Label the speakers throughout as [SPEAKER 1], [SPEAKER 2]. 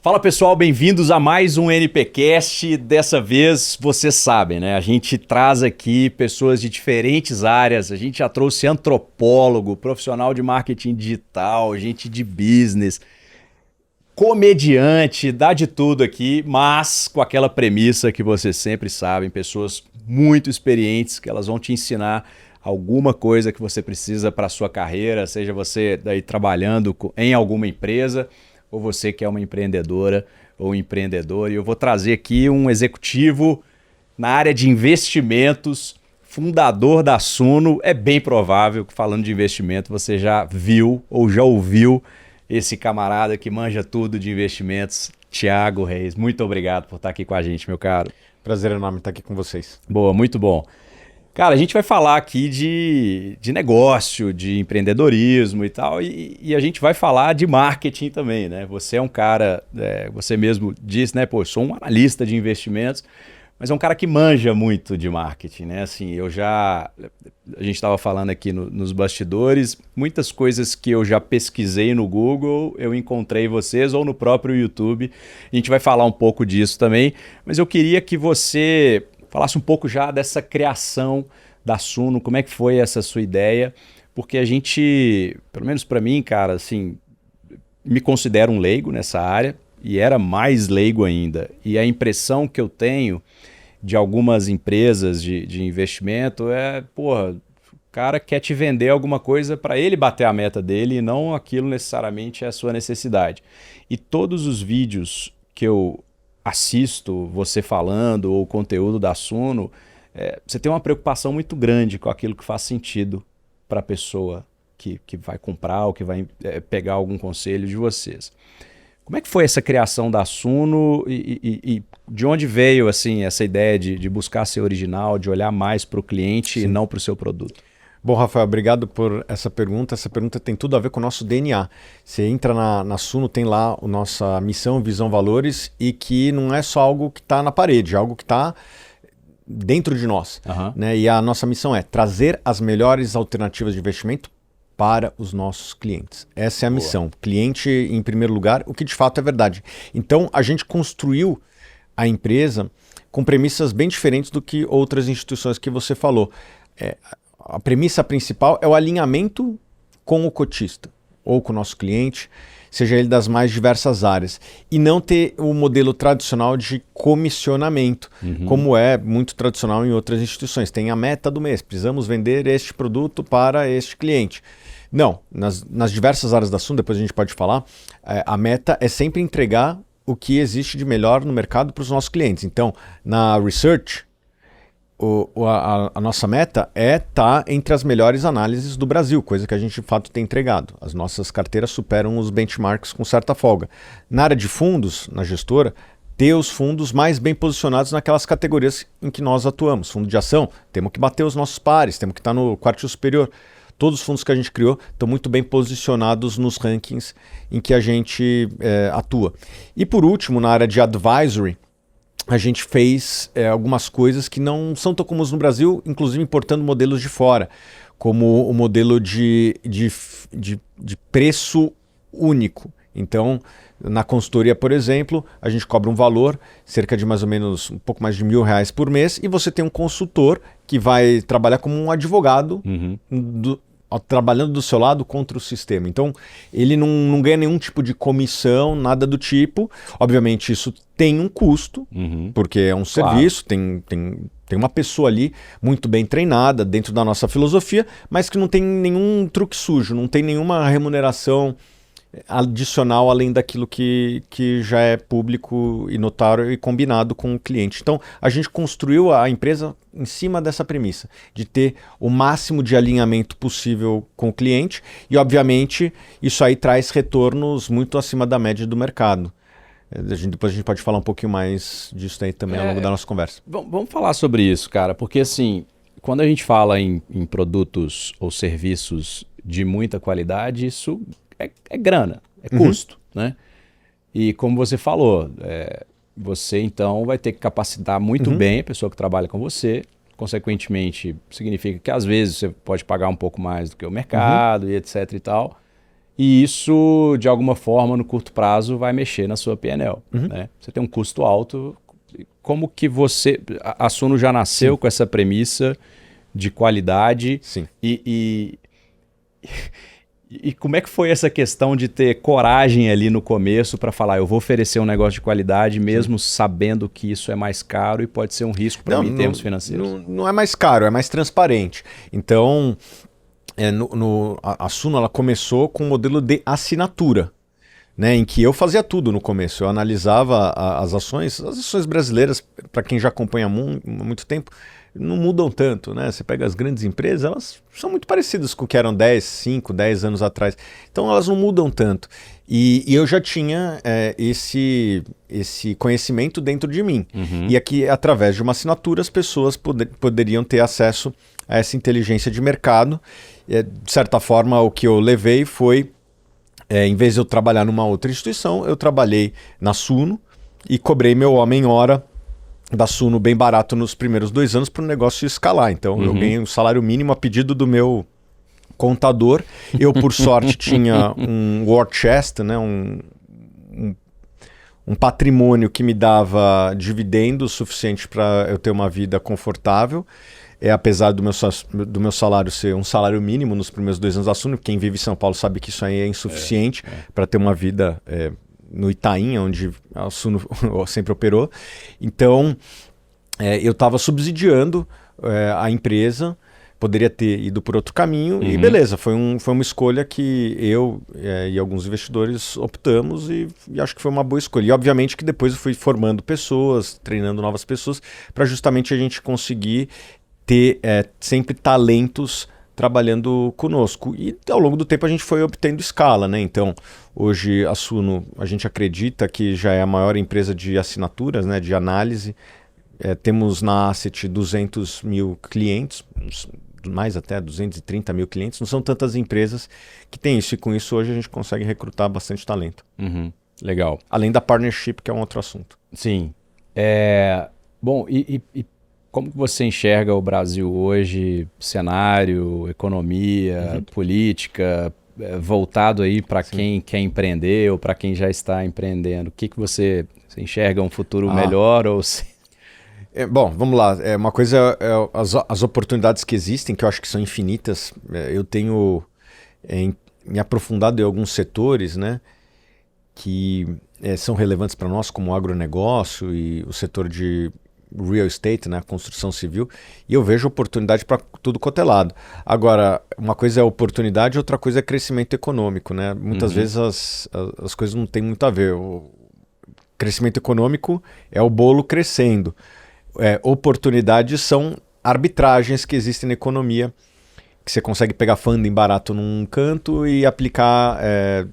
[SPEAKER 1] Fala pessoal, bem-vindos a mais um NPcast. Dessa vez, vocês sabem, né? A gente traz aqui pessoas de diferentes áreas. A gente já trouxe antropólogo, profissional de marketing digital, gente de business, comediante, dá de tudo aqui, mas com aquela premissa que vocês sempre sabem, pessoas muito experientes que elas vão te ensinar alguma coisa que você precisa para a sua carreira, seja você daí trabalhando em alguma empresa ou você que é uma empreendedora ou empreendedor. E eu vou trazer aqui um executivo na área de investimentos, fundador da Suno. É bem provável que, falando de investimento, você já viu ou já ouviu esse camarada que manja tudo de investimentos, Thiago Reis. Muito obrigado por estar aqui com a gente, meu caro.
[SPEAKER 2] Prazer enorme estar aqui com vocês.
[SPEAKER 1] Boa, muito bom. Cara, a gente vai falar aqui de negócio, de empreendedorismo e tal, e a gente vai falar de marketing também, né? Você é um cara, você mesmo disse, né? Pô, eu sou um analista de investimentos, mas é um cara que manja muito de marketing, né? Assim, a gente estava falando aqui nos bastidores, muitas coisas que eu já pesquisei no Google, eu encontrei vocês ou no próprio YouTube. A gente vai falar um pouco disso também, mas eu queria que você falasse um pouco já dessa criação da Suno, como é que foi essa sua ideia, porque a gente, pelo menos para mim, cara, assim, me considero um leigo nessa área e era mais leigo ainda. E a impressão que eu tenho de algumas empresas de investimento é, porra, o cara quer te vender alguma coisa para ele bater a meta dele e não aquilo necessariamente é a sua necessidade. E todos os vídeos que eu assisto você falando ou o conteúdo da Suno, você tem uma preocupação muito grande com aquilo que faz sentido para a pessoa que vai comprar ou que vai pegar algum conselho de vocês. Como é que foi essa criação da Suno e de onde veio assim, essa ideia de buscar ser original, de olhar mais para o cliente e não para o seu produto?
[SPEAKER 2] Bom, Rafael, obrigado por essa pergunta. Essa pergunta tem tudo a ver com o nosso DNA. Você entra na Suno, tem lá a nossa missão, visão, valores, e que não é só algo que está na parede, é algo que está dentro de nós. Né? E a nossa missão é trazer as melhores alternativas de investimento para os nossos clientes. Essa é a missão. Cliente em primeiro lugar, o que de fato é verdade. Então, a gente construiu a empresa com premissas bem diferentes do que outras instituições que você falou. A premissa principal é o alinhamento com o cotista ou com o nosso cliente, seja ele das mais diversas áreas, e não ter o modelo tradicional de comissionamento, como é muito tradicional em outras instituições. Tem a meta do mês, precisamos vender este produto para este cliente. Não, nas diversas áreas da Suno, depois a gente pode falar, a meta é sempre entregar o que existe de melhor no mercado para os nossos clientes. Então, na research, a nossa meta é estar entre as melhores análises do Brasil, coisa que a gente de fato tem entregado. As nossas carteiras superam os benchmarks com certa folga. Na área de fundos, na gestora, ter os fundos mais bem posicionados naquelas categorias em que nós atuamos. Fundo de ação, temos que bater os nossos pares, temos que estar no quartil superior. Todos os fundos que a gente criou estão muito bem posicionados nos rankings em que a gente atua. E por último, na área de advisory, a gente fez algumas coisas que não são tão comuns no Brasil, inclusive importando modelos de fora, como o modelo de preço único. Então, na consultoria, por exemplo, a gente cobra um valor, cerca de mais ou menos um pouco mais de R$1.000 por mês, e você tem um consultor que vai trabalhar como um advogado trabalhando do seu lado contra o sistema. Então, ele não ganha nenhum tipo de comissão, nada do tipo. Obviamente, isso tem um custo, porque é um serviço, tem uma pessoa ali muito bem treinada dentro da nossa filosofia, mas que não tem nenhum truque sujo, não tem nenhuma remuneração adicional além daquilo que já é público e notório e combinado com o cliente. Então, a gente construiu a empresa em cima dessa premissa, de ter o máximo de alinhamento possível com o cliente e, obviamente, isso aí traz retornos muito acima da média do mercado. Depois a gente pode falar um pouquinho mais disso aí também ao longo da nossa conversa.
[SPEAKER 1] Vamos falar sobre isso, cara, porque assim, quando a gente fala em produtos ou serviços de muita qualidade, isso é grana, é custo, né? E como você falou, você então vai ter que capacitar muito bem a pessoa que trabalha com você. Consequentemente, significa que às vezes você pode pagar um pouco mais do que o mercado e etc e tal. E isso, de alguma forma, no curto prazo, vai mexer na sua P&L. Né? Você tem um custo alto. Como que você... A Suno já nasceu com essa premissa de qualidade.
[SPEAKER 2] Sim.
[SPEAKER 1] E como é que foi essa questão de ter coragem ali no começo para falar, eu vou oferecer um negócio de qualidade, mesmo sabendo que isso é mais caro e pode ser um risco para mim em termos financeiros?
[SPEAKER 2] Não é mais caro, é mais transparente. Então... a Suno ela começou com um modelo de assinatura, né, em que eu fazia tudo no começo. Eu analisava as ações brasileiras, para quem já acompanha há muito tempo, não mudam tanto. Né? Você pega as grandes empresas, elas são muito parecidas com o que eram 5, 10 anos atrás. Então elas não mudam tanto. E eu já tinha esse conhecimento dentro de mim. E aqui, através de uma assinatura, as pessoas poderiam ter acesso a essa inteligência de mercado. De certa forma, o que eu levei foi, em vez de eu trabalhar numa outra instituição, eu trabalhei na Suno e cobrei meu homem-hora da Suno bem barato nos primeiros 2 anos para o negócio escalar. Então, eu ganhei um salário mínimo a pedido do meu contador. Eu, por sorte, tinha um war chest, né, um patrimônio que me dava dividendos suficiente para eu ter uma vida confortável. Apesar do meu salário ser um salário mínimo nos primeiros 2 anos da Suno, quem vive em São Paulo sabe que isso aí é insuficiente para ter uma vida no Itaim, onde a Suno sempre operou. Então, eu estava subsidiando a empresa, poderia ter ido por outro caminho, e beleza, foi uma escolha que eu e alguns investidores optamos, e acho que foi uma boa escolha. E obviamente que depois eu fui formando pessoas, treinando novas pessoas, para justamente a gente conseguir ter sempre talentos trabalhando conosco. E ao longo do tempo a gente foi obtendo escala, né? Então, hoje a Suno, a gente acredita que já é a maior empresa de assinaturas, né? De análise. Temos na Asset 200 mil clientes, mais até 230 mil clientes. Não são tantas empresas que têm isso. E com isso hoje a gente consegue recrutar bastante talento.
[SPEAKER 1] Legal.
[SPEAKER 2] Além da partnership, que é um outro assunto.
[SPEAKER 1] Sim. Bom, e como que você enxerga o Brasil hoje, cenário, economia, política, voltado aí para quem quer empreender ou para quem já está empreendendo? O que você enxerga um futuro melhor ou
[SPEAKER 2] bom, vamos lá. Uma coisa as oportunidades que existem, que eu acho que são infinitas. Eu tenho me aprofundado em alguns setores, né, que são relevantes para nós, como o agronegócio e o setor de real estate, né, construção civil, e eu vejo oportunidade para tudo quanto é lado. Agora, uma coisa é oportunidade, outra coisa é crescimento econômico, né? Muitas vezes as coisas não têm muito a ver. O crescimento econômico é o bolo crescendo. Oportunidades são arbitragens que existem na economia, que você consegue pegar funding barato num canto e aplicar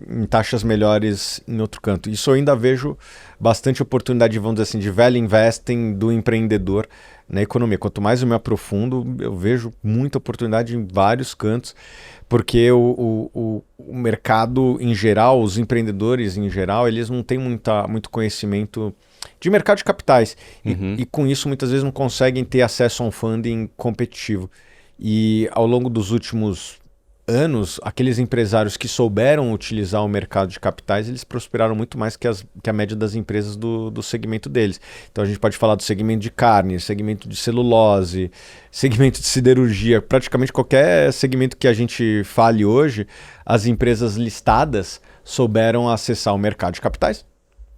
[SPEAKER 2] em taxas melhores em outro canto. Isso eu ainda vejo bastante oportunidade, vamos dizer assim, de value investing do empreendedor na economia. Quanto mais eu me aprofundo, eu vejo muita oportunidade em vários cantos, porque o mercado em geral, os empreendedores em geral, eles não têm muito conhecimento de mercado de capitais. E com isso, muitas vezes não conseguem ter acesso a um funding competitivo. E ao longo dos últimos anos, aqueles empresários que souberam utilizar o mercado de capitais, eles prosperaram muito mais que a média das empresas do segmento deles. Então a gente pode falar do segmento de carne, segmento de celulose, segmento de siderurgia, praticamente qualquer segmento que a gente fale hoje, as empresas listadas souberam acessar o mercado de capitais,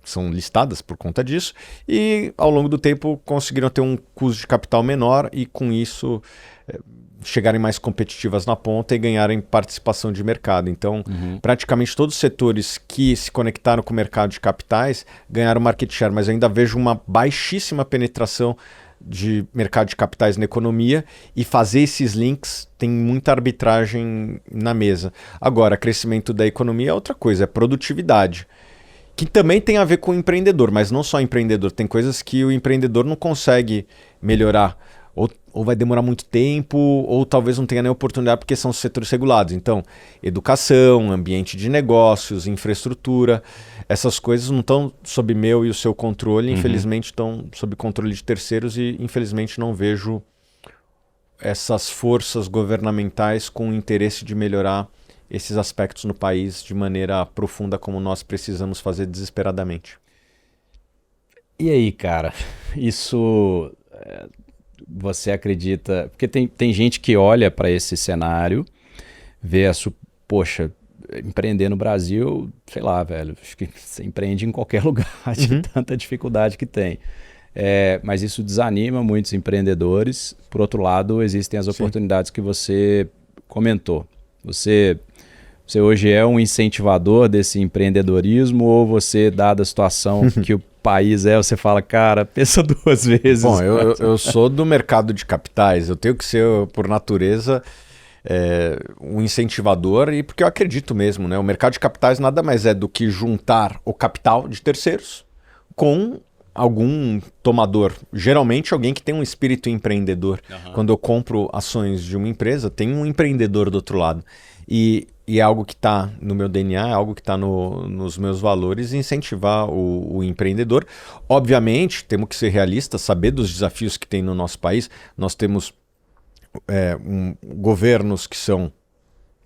[SPEAKER 2] são listadas por conta disso, e ao longo do tempo conseguiram ter um custo de capital menor e com isso chegarem mais competitivas na ponta e ganharem participação de mercado. Então, praticamente todos os setores que se conectaram com o mercado de capitais ganharam market share, mas eu ainda vejo uma baixíssima penetração de mercado de capitais na economia, e fazer esses links tem muita arbitragem na mesa. Agora, crescimento da economia é outra coisa, é produtividade, que também tem a ver com o empreendedor, mas não só empreendedor. Tem coisas que o empreendedor não consegue melhorar, ou vai demorar muito tempo, ou talvez não tenha nem oportunidade porque são setores regulados. Então, educação, ambiente de negócios, infraestrutura, essas coisas não estão sob meu e o seu controle, infelizmente estão sob controle de terceiros, e infelizmente não vejo essas forças governamentais com o interesse de melhorar esses aspectos no país de maneira profunda como nós precisamos fazer desesperadamente.
[SPEAKER 1] E aí, cara, isso você acredita? Porque tem gente que olha para esse cenário, vê poxa, empreender no Brasil, sei lá, velho, acho que você empreende em qualquer lugar de tanta dificuldade que tem. Mas isso desanima muitos empreendedores. Por outro lado, existem as oportunidades que você comentou. Você hoje é um incentivador desse empreendedorismo ou você, dada a situação que o país você fala, cara, pensa duas vezes.
[SPEAKER 2] Bom, eu sou do mercado de capitais, eu tenho que ser, por natureza, um incentivador e porque eu acredito mesmo, né? O mercado de capitais nada mais é do que juntar o capital de terceiros com algum tomador, geralmente alguém que tem um espírito empreendedor. Quando eu compro ações de uma empresa, tem um empreendedor do outro lado. E é algo que está no meu DNA, é algo que está nos meus valores, incentivar o empreendedor. Obviamente, temos que ser realistas, saber dos desafios que tem no nosso país. Nós temos governos que são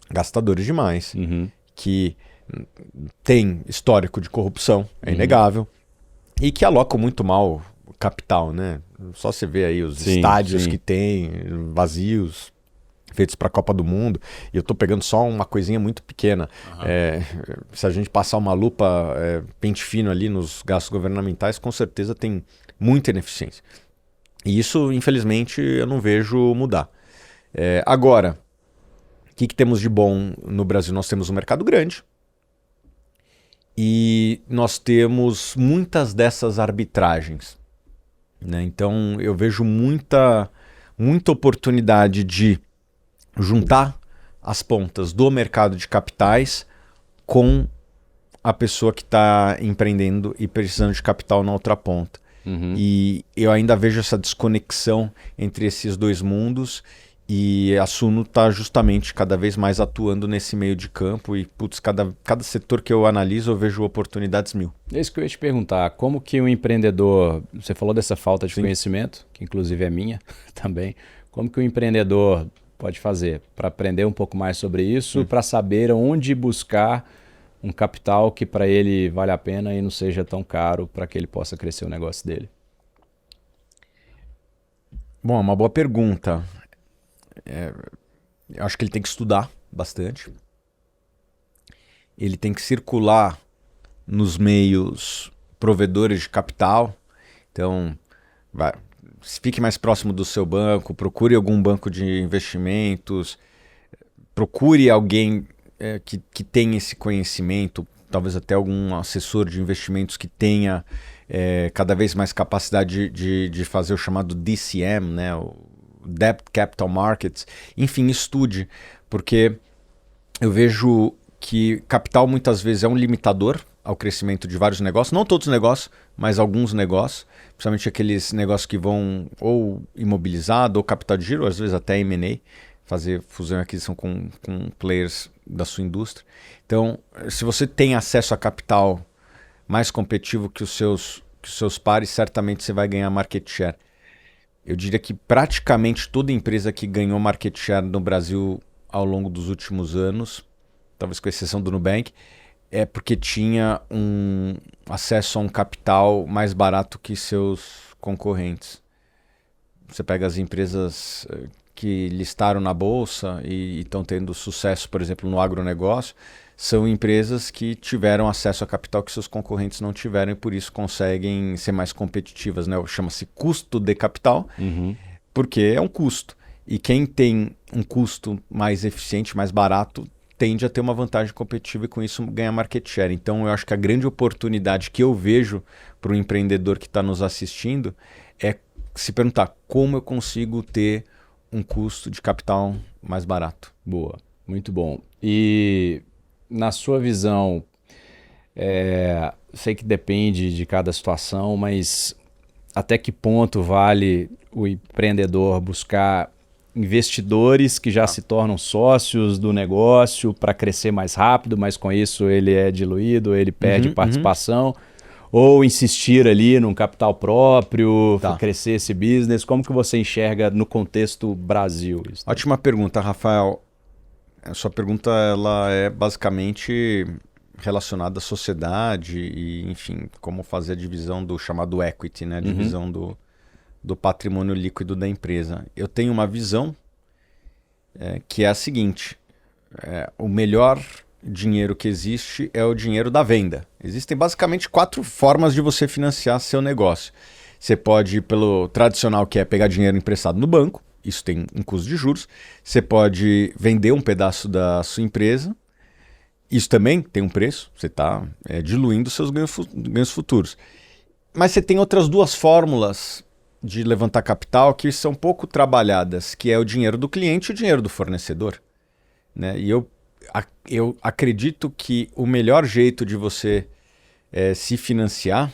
[SPEAKER 2] gastadores demais, que têm histórico de corrupção, é inegável, e que alocam muito mal o capital, né? Só você vê aí os estádios que tem, vazios, feitos para a Copa do Mundo, e eu estou pegando só uma coisinha muito pequena. Se a gente passar uma lupa pente fino ali nos gastos governamentais, com certeza tem muita ineficiência. E isso, infelizmente, eu não vejo mudar. Agora, o que temos de bom no Brasil? Nós temos um mercado grande e nós temos muitas dessas arbitragens, né? Então, eu vejo muita oportunidade de juntar as pontas do mercado de capitais com a pessoa que está empreendendo e precisando de capital na outra ponta. E eu ainda vejo essa desconexão entre esses dois mundos e a Suno está justamente cada vez mais atuando nesse meio de campo e, putz, cada setor que eu analiso eu vejo oportunidades mil.
[SPEAKER 1] É isso que eu ia te perguntar, como que um empreendedor, você falou dessa falta de conhecimento, que inclusive é minha também, como que um empreendedor pode fazer para aprender um pouco mais sobre isso, para saber onde buscar um capital que para ele vale a pena e não seja tão caro para que ele possa crescer o negócio dele?
[SPEAKER 2] Bom, é uma boa pergunta. Eu acho que ele tem que estudar bastante. Ele tem que circular nos meios provedores de capital. Então, fique mais próximo do seu banco, procure algum banco de investimentos, procure alguém que tenha esse conhecimento, talvez até algum assessor de investimentos que tenha cada vez mais capacidade de fazer o chamado DCM, né? O Debt Capital Markets. Enfim, estude, porque eu vejo que capital muitas vezes é um limitador ao crescimento de vários negócios, não todos os negócios, mas alguns negócios, principalmente aqueles negócios que vão ou imobilizado ou capital de giro, às vezes até M&A, fazer fusão e aquisição com players da sua indústria. Então, se você tem acesso a capital mais competitivo que os seus pares, certamente você vai ganhar market share. Eu diria que praticamente toda empresa que ganhou market share no Brasil ao longo dos últimos anos, talvez com exceção do Nubank, é porque tinha um acesso a um capital mais barato que seus concorrentes. Você pega as empresas que listaram na bolsa e estão tendo sucesso, por exemplo, no agronegócio, são empresas que tiveram acesso a capital que seus concorrentes não tiveram e por isso conseguem ser mais competitivas, né? Chama-se custo de capital, porque é um custo. E quem tem um custo mais eficiente, mais barato, tende a ter uma vantagem competitiva e com isso ganhar market share. Então eu acho que a grande oportunidade que eu vejo para o empreendedor que está nos assistindo é se perguntar como eu consigo ter um custo de capital mais barato.
[SPEAKER 1] Boa, muito bom. E na sua visão, sei que depende de cada situação, mas até que ponto vale o empreendedor buscar investidores que já se tornam sócios do negócio para crescer mais rápido, mas com isso ele é diluído, ele perde participação, ou insistir ali num capital próprio, crescer esse business? Como que você enxerga no contexto Brasil?
[SPEAKER 2] Ótima pergunta, Rafael. A sua pergunta ela é basicamente relacionada à sociedade e, enfim, como fazer a divisão do chamado equity, né? A divisão do patrimônio líquido da empresa. Eu tenho uma visão que é a seguinte: o melhor dinheiro que existe é o dinheiro da venda. Existem basicamente 4 formas de você financiar seu negócio. Você pode ir pelo tradicional, que é pegar dinheiro emprestado no banco. Isso tem um custo de juros. Você pode vender um pedaço da sua empresa. Isso também tem um preço. Você está diluindo seus ganhos futuros. Mas você tem outras 2 fórmulas de levantar capital que são pouco trabalhadas, que é o dinheiro do cliente e o dinheiro do fornecedor. Né? E eu acredito que o melhor jeito de você se financiar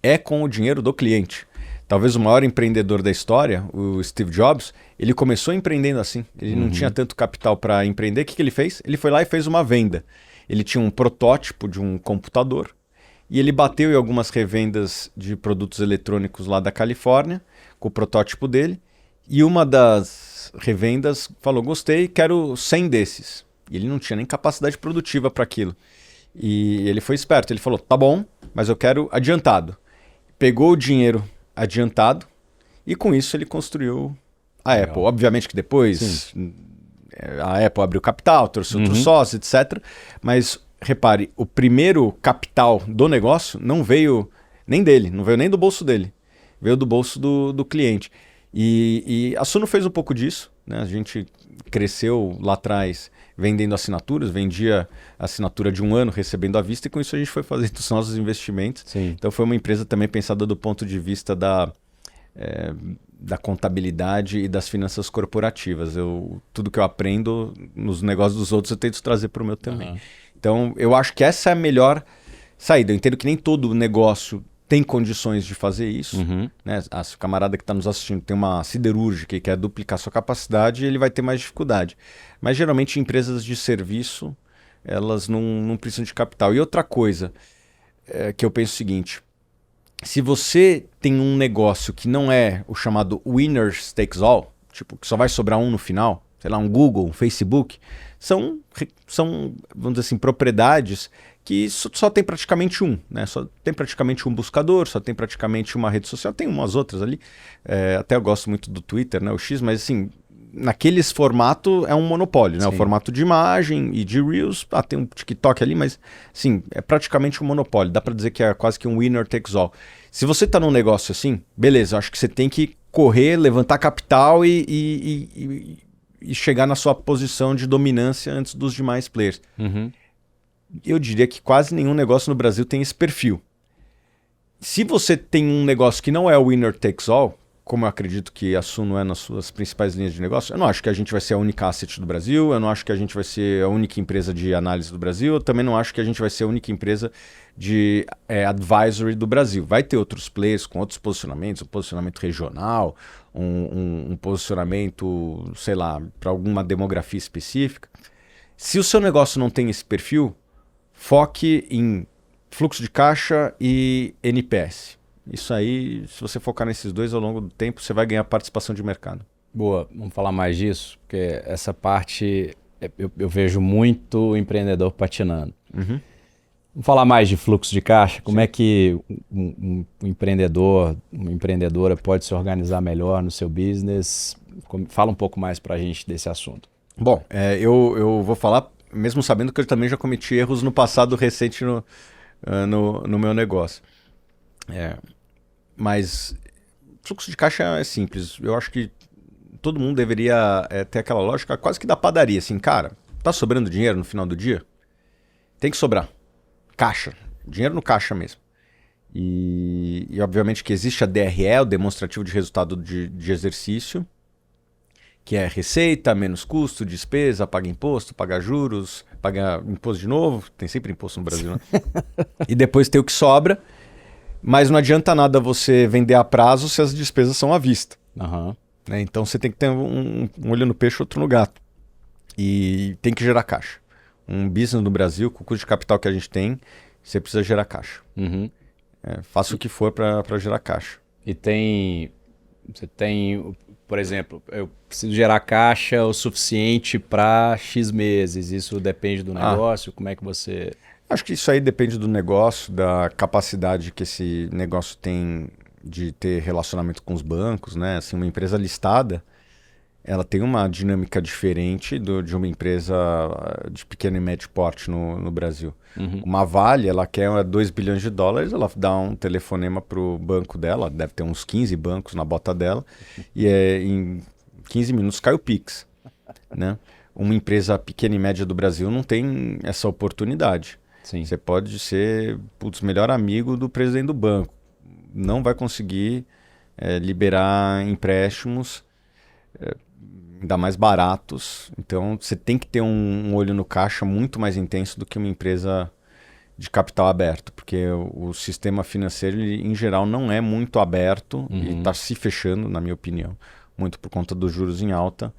[SPEAKER 2] é com o dinheiro do cliente. Talvez o maior empreendedor da história, o Steve Jobs, ele começou empreendendo assim. Ele não tinha tanto capital para empreender. O que ele fez? Ele foi lá e fez uma venda. Ele tinha um protótipo de um computador e ele bateu em algumas revendas de produtos eletrônicos lá da Califórnia com o protótipo dele. E uma das revendas falou: gostei, quero 100 desses. E ele não tinha nem capacidade produtiva para aquilo. E ele foi esperto. Ele falou: tá bom, mas eu quero adiantado. Pegou o dinheiro adiantado e com isso ele construiu a Apple. Obviamente que depois a Apple abriu capital, trouxe outros sócios, etc. Mas repare, o primeiro capital do negócio não veio nem dele, não veio nem do bolso dele. Veio do bolso do cliente. E a Suno fez um pouco disso, né? A gente cresceu lá atrás vendendo assinaturas, vendia assinatura de 1 ano recebendo à vista, e com isso a gente foi fazendo os nossos investimentos.
[SPEAKER 1] Sim.
[SPEAKER 2] Então foi uma empresa também pensada do ponto de vista da contabilidade e das finanças corporativas. Tudo que eu aprendo nos negócios dos outros eu tento trazer para o meu também. Então eu acho que essa é a melhor saída. Eu entendo que nem todo negócio tem condições de fazer isso. Né? Se o camarada que está nos assistindo tem uma siderúrgica e quer duplicar sua capacidade, ele vai ter mais dificuldade. Mas geralmente empresas de serviço, elas não precisam de capital. E outra coisa que eu penso o seguinte: se você tem um negócio que não é o chamado winner takes all, tipo, que só vai sobrar um no final, sei lá, um Google, um Facebook, são vamos dizer assim, propriedades que só tem praticamente um, né? Só tem praticamente um buscador, só tem praticamente uma rede social, tem umas outras ali, até eu gosto muito do Twitter, né, o X, mas assim, naqueles formato é um monopólio, né? O formato de imagem e de Reels, tem um TikTok ali, mas sim, é praticamente um monopólio, dá para dizer que é quase que um winner takes all. Se você está num negócio assim, beleza, acho que você tem que correr, levantar capital e chegar na sua posição de dominância antes dos demais players. Eu diria que quase nenhum negócio no Brasil tem esse perfil. Se você tem um negócio que não é o winner takes all, como eu acredito que a Suno é nas suas principais linhas de negócio, eu não acho que a gente vai ser a única asset do Brasil, eu não acho que a gente vai ser a única empresa de análise do Brasil, eu também não acho que a gente vai ser a única empresa de advisory do Brasil. Vai ter outros players com outros posicionamentos, um posicionamento regional, um posicionamento, sei lá, para alguma demografia específica. Se o seu negócio não tem esse perfil, foque em fluxo de caixa e NPS. Isso aí, se você focar nesses dois ao longo do tempo, você vai ganhar participação de mercado.
[SPEAKER 1] Boa, vamos falar mais disso, porque essa parte eu vejo muito empreendedor patinando. Vamos falar mais de fluxo de caixa, como é que um empreendedor, uma empreendedora pode se organizar melhor no seu business? Fala um pouco mais para a gente desse assunto.
[SPEAKER 2] Bom, eu vou falar, mesmo sabendo que eu também já cometi erros no passado recente no meu negócio. Mas fluxo de caixa é simples. Eu acho que todo mundo deveria ter aquela lógica quase que da padaria. Assim, cara, tá sobrando dinheiro no final do dia? Tem que sobrar. Caixa. Dinheiro no caixa mesmo. E obviamente que existe a DRE, o demonstrativo de resultado de exercício, que é receita, menos custo, despesa, paga imposto, paga juros, paga imposto de novo. Tem sempre imposto no Brasil, né? E depois tem o que sobra. Mas não adianta nada você vender a prazo se as despesas são à vista. Né? Então você tem que ter um olho no peixe, outro no gato. E tem que gerar caixa. Um business no Brasil, com o custo de capital que a gente tem, você precisa gerar caixa. Faça o que for para gerar caixa.
[SPEAKER 1] E você tem por exemplo, eu preciso gerar caixa o suficiente para X meses. Isso depende do negócio? Como é que você...
[SPEAKER 2] Acho que isso aí depende do negócio, da capacidade que esse negócio tem de ter relacionamento com os bancos, né? Assim, uma empresa listada, ela tem uma dinâmica diferente de uma empresa de pequeno e médio porte no Brasil. Uma Vale, ela quer 2 bilhões de dólares, ela dá um telefonema para o banco dela, deve ter uns 15 bancos na bota dela, e em 15 minutos cai o Pix, né? Uma empresa pequena e média do Brasil não tem essa oportunidade.
[SPEAKER 1] Sim.
[SPEAKER 2] Você pode ser o melhor amigo do presidente do banco. Não vai conseguir liberar empréstimos ainda mais baratos. Então, você tem que ter um olho no caixa muito mais intenso do que uma empresa de capital aberto. Porque o sistema financeiro, ele, em geral, não é muito aberto e está se fechando, na minha opinião. Muito por conta dos juros em alta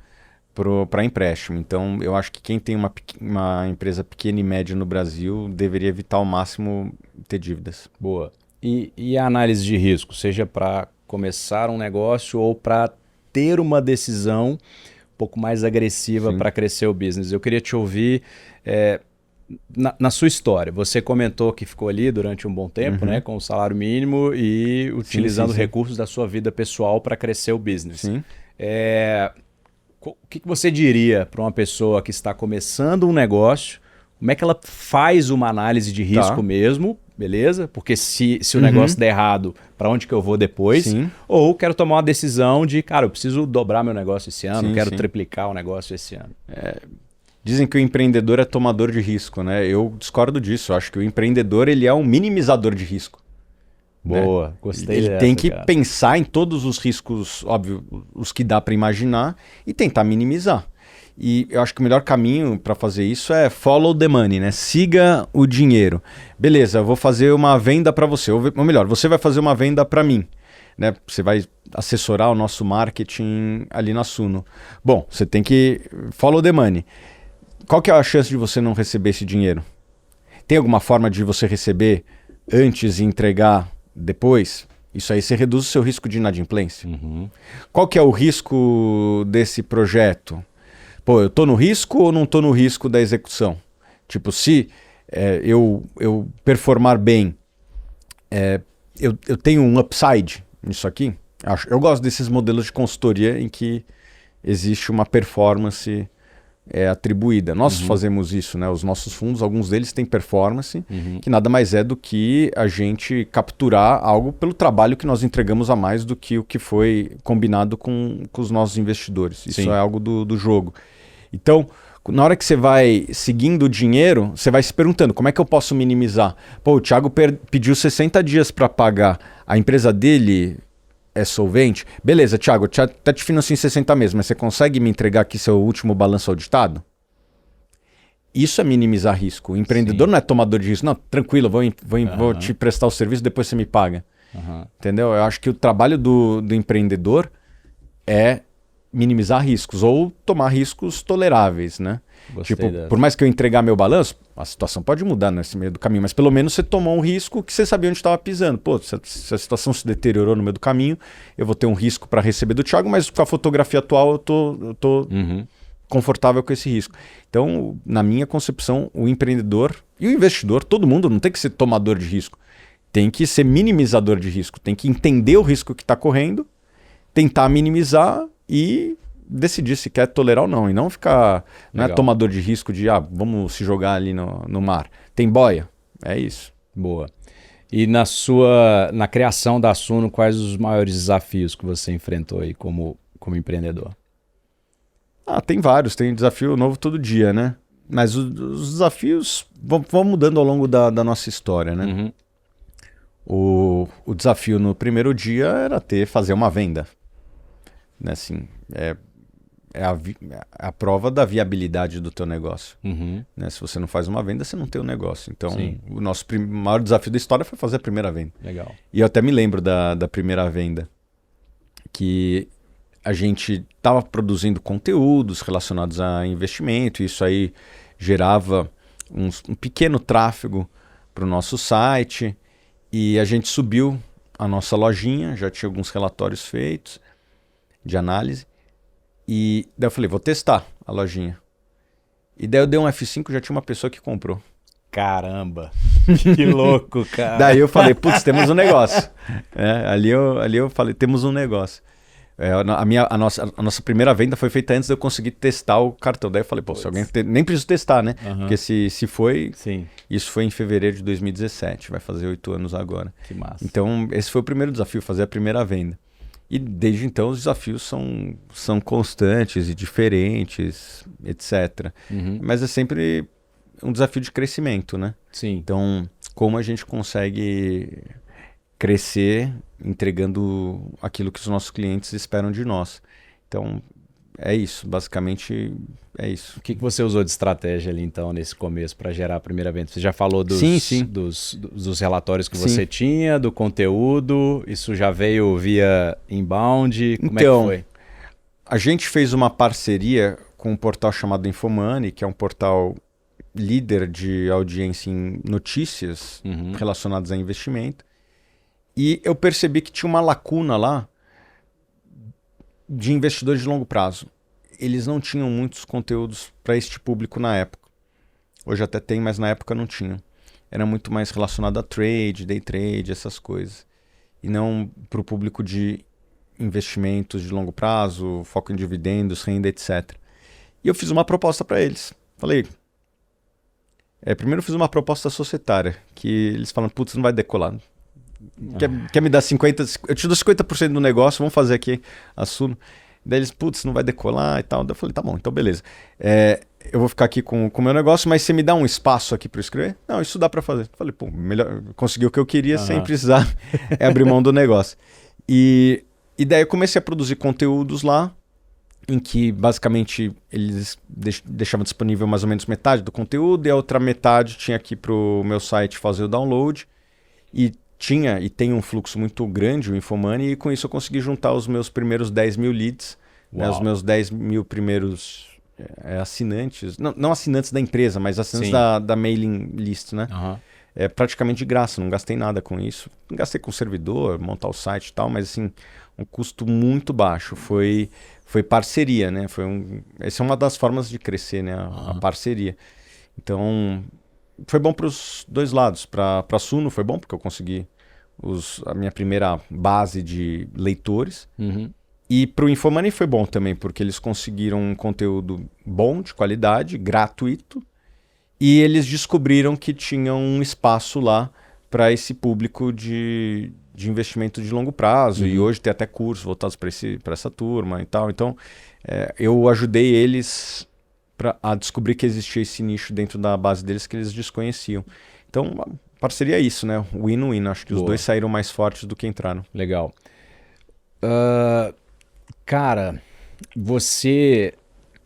[SPEAKER 2] para empréstimo. Então, eu acho que quem tem uma empresa pequena e média no Brasil deveria evitar ao máximo ter dívidas.
[SPEAKER 1] Boa. E a análise de risco, seja para começar um negócio ou para ter uma decisão um pouco mais agressiva para crescer o business. Eu queria te ouvir na sua história. Você comentou que ficou ali durante um bom tempo, né, com o salário mínimo e utilizando recursos da sua vida pessoal para crescer o business.
[SPEAKER 2] Sim.
[SPEAKER 1] O que você diria para uma pessoa que está começando um negócio? Como é que ela faz uma análise de risco mesmo, beleza? Porque se o negócio der errado, para onde que eu vou depois?
[SPEAKER 2] Sim.
[SPEAKER 1] Ou quero tomar uma decisão de, cara, eu preciso dobrar meu negócio esse ano, quero triplicar o negócio esse ano.
[SPEAKER 2] Dizem que o empreendedor é tomador de risco, né? Eu discordo disso. Eu acho que o empreendedor, ele é um minimizador de risco.
[SPEAKER 1] Boa,
[SPEAKER 2] né?
[SPEAKER 1] Gostei
[SPEAKER 2] Ele
[SPEAKER 1] dessa,
[SPEAKER 2] tem que
[SPEAKER 1] cara.
[SPEAKER 2] pensar em todos os riscos, óbvio, os que dá para imaginar e tentar minimizar. E eu acho que o melhor caminho para fazer isso é follow the money, né? Siga o dinheiro. Beleza, eu vou fazer uma venda para você. Ou melhor, você vai fazer uma venda para mim. Né? Você vai assessorar o nosso marketing ali na Suno. Bom, você tem que follow the money. Qual que é a chance de você não receber esse dinheiro? Tem alguma forma de você receber antes e entregar depois? Isso aí você reduz o seu risco de inadimplência. Qual que é o risco desse projeto? Pô, eu tô no risco ou não tô no risco da execução? Tipo, se eu performar bem, eu tenho um upside nisso aqui? Eu gosto desses modelos de consultoria em que existe uma performance atribuída. Nós fazemos isso, né? Os nossos fundos, alguns deles têm performance, que nada mais é do que a gente capturar algo pelo trabalho que nós entregamos a mais do que o que foi combinado com os nossos investidores. Isso é algo do jogo. Então, na hora que você vai seguindo o dinheiro, você vai se perguntando, como é que eu posso minimizar? Pô, o Thiago pediu 60 dias para pagar. A empresa dele é solvente? Beleza, Thiago, eu até te financio em 60 meses, mas você consegue me entregar aqui seu último balanço auditado? Isso é minimizar risco. O empreendedor não é tomador de risco. Não, tranquilo, vou te prestar o serviço, depois você me paga. Entendeu? Eu acho que o trabalho do empreendedor é minimizar riscos ou tomar riscos toleráveis, né? Tipo, por mais que eu entregar meu balanço, a situação pode mudar nesse meio do caminho, mas pelo menos você tomou um risco que você sabia onde estava pisando. Pô, se a situação se deteriorou no meio do caminho, eu vou ter um risco para receber do Thiago, mas com a fotografia atual eu tô confortável com esse risco. Então, na minha concepção, o empreendedor e o investidor, todo mundo não tem que ser tomador de risco. Tem que ser minimizador de risco. Tem que entender o risco que está correndo, tentar minimizar e decidir se quer tolerar ou não. E não ficar... Não é tomador de risco de, vamos se jogar ali no mar. Tem boia? É isso.
[SPEAKER 1] Boa. E na criação da Suno, quais os maiores desafios que você enfrentou aí como empreendedor?
[SPEAKER 2] Tem vários. Tem desafio novo todo dia, né? Mas os desafios vão mudando ao longo da nossa história, né? O desafio no primeiro dia era fazer uma venda. Né, assim, é a prova da viabilidade do teu negócio. Né? Se você não faz uma venda, você não tem um negócio. Então, o nosso maior desafio da história foi fazer a primeira venda.
[SPEAKER 1] Legal.
[SPEAKER 2] E eu até me lembro da primeira venda, que a gente estava produzindo conteúdos relacionados a investimento, e isso aí gerava um pequeno tráfego para o nosso site, e a gente subiu a nossa lojinha, já tinha alguns relatórios feitos. de análise. E daí eu falei, vou testar a lojinha. E daí eu dei um F5 e já tinha uma pessoa que comprou.
[SPEAKER 1] Caramba, que louco, cara.
[SPEAKER 2] Daí eu falei, putz, temos um negócio. Ali eu falei, temos um negócio. A nossa primeira venda foi feita antes de eu conseguir testar o cartão. Daí eu falei, pô, se alguém nem preciso testar, né? Porque se foi...
[SPEAKER 1] Sim.
[SPEAKER 2] Isso foi em fevereiro de 2017, vai fazer 8 anos agora.
[SPEAKER 1] Que massa.
[SPEAKER 2] Então, esse foi o primeiro desafio, fazer a primeira venda. E desde então os desafios são constantes e diferentes, etc. Mas é sempre um desafio de crescimento, né?
[SPEAKER 1] Sim.
[SPEAKER 2] Então, como a gente consegue crescer entregando aquilo que os nossos clientes esperam de nós. Então, é isso, basicamente é isso.
[SPEAKER 1] O que você usou de estratégia ali então nesse começo para gerar a primeira venda? Você já falou dos relatórios que você tinha, do conteúdo, isso já veio via inbound, como é que foi?
[SPEAKER 2] A gente fez uma parceria com um portal chamado Infomoney, que é um portal líder de audiência em notícias relacionadas a investimento. E eu percebi que tinha uma lacuna lá de investidores de longo prazo. Eles não tinham muitos conteúdos para este público na época. Hoje até tem, mas na época não tinham. Era muito mais relacionado a trade, day trade, essas coisas. E não para o público de investimentos de longo prazo, foco em dividendos, renda, etc. E eu fiz uma proposta para eles. Falei... primeiro eu fiz uma proposta societária, que eles falam, putz, não vai decolar. Quer me dar 50%? Eu te dou 50% do negócio, vamos fazer aqui a Suno. Daí eles, putz, não vai decolar e tal. Daí eu falei, tá bom, então beleza. Eu vou ficar aqui com o meu negócio, mas você me dá um espaço aqui para escrever? Não, isso dá para fazer. Eu falei, pô, melhor, consegui o que eu queria sem precisar abrir mão do negócio. E daí eu comecei a produzir conteúdos lá, em que basicamente eles deixavam disponível mais ou menos metade do conteúdo e a outra metade tinha aqui para o meu site fazer o download. E tinha e tem um fluxo muito grande o Infomoney, e com isso eu consegui juntar os meus primeiros 10 mil leads, né, os meus 10 mil primeiros assinantes, não assinantes da empresa, mas assinantes da mailing list, né? Praticamente de graça, não gastei nada com isso. Não gastei com servidor, montar o site e tal, mas assim, um custo muito baixo. Foi parceria, né? Essa é uma das formas de crescer, né? A parceria. Então, foi bom para os dois lados. Para a Suno foi bom, porque eu consegui a minha primeira base de leitores. E para o Infomoney foi bom também, porque eles conseguiram um conteúdo bom, de qualidade, gratuito. E eles descobriram que tinha um espaço lá para esse público de investimento de longo prazo. E hoje tem até cursos voltados para essa turma e tal. Então, eu ajudei eles a descobrir que existia esse nicho dentro da base deles que eles desconheciam. Então, a parceria é isso, né? Win-win. Acho que os dois saíram mais fortes do que entraram.
[SPEAKER 1] Legal. Cara, você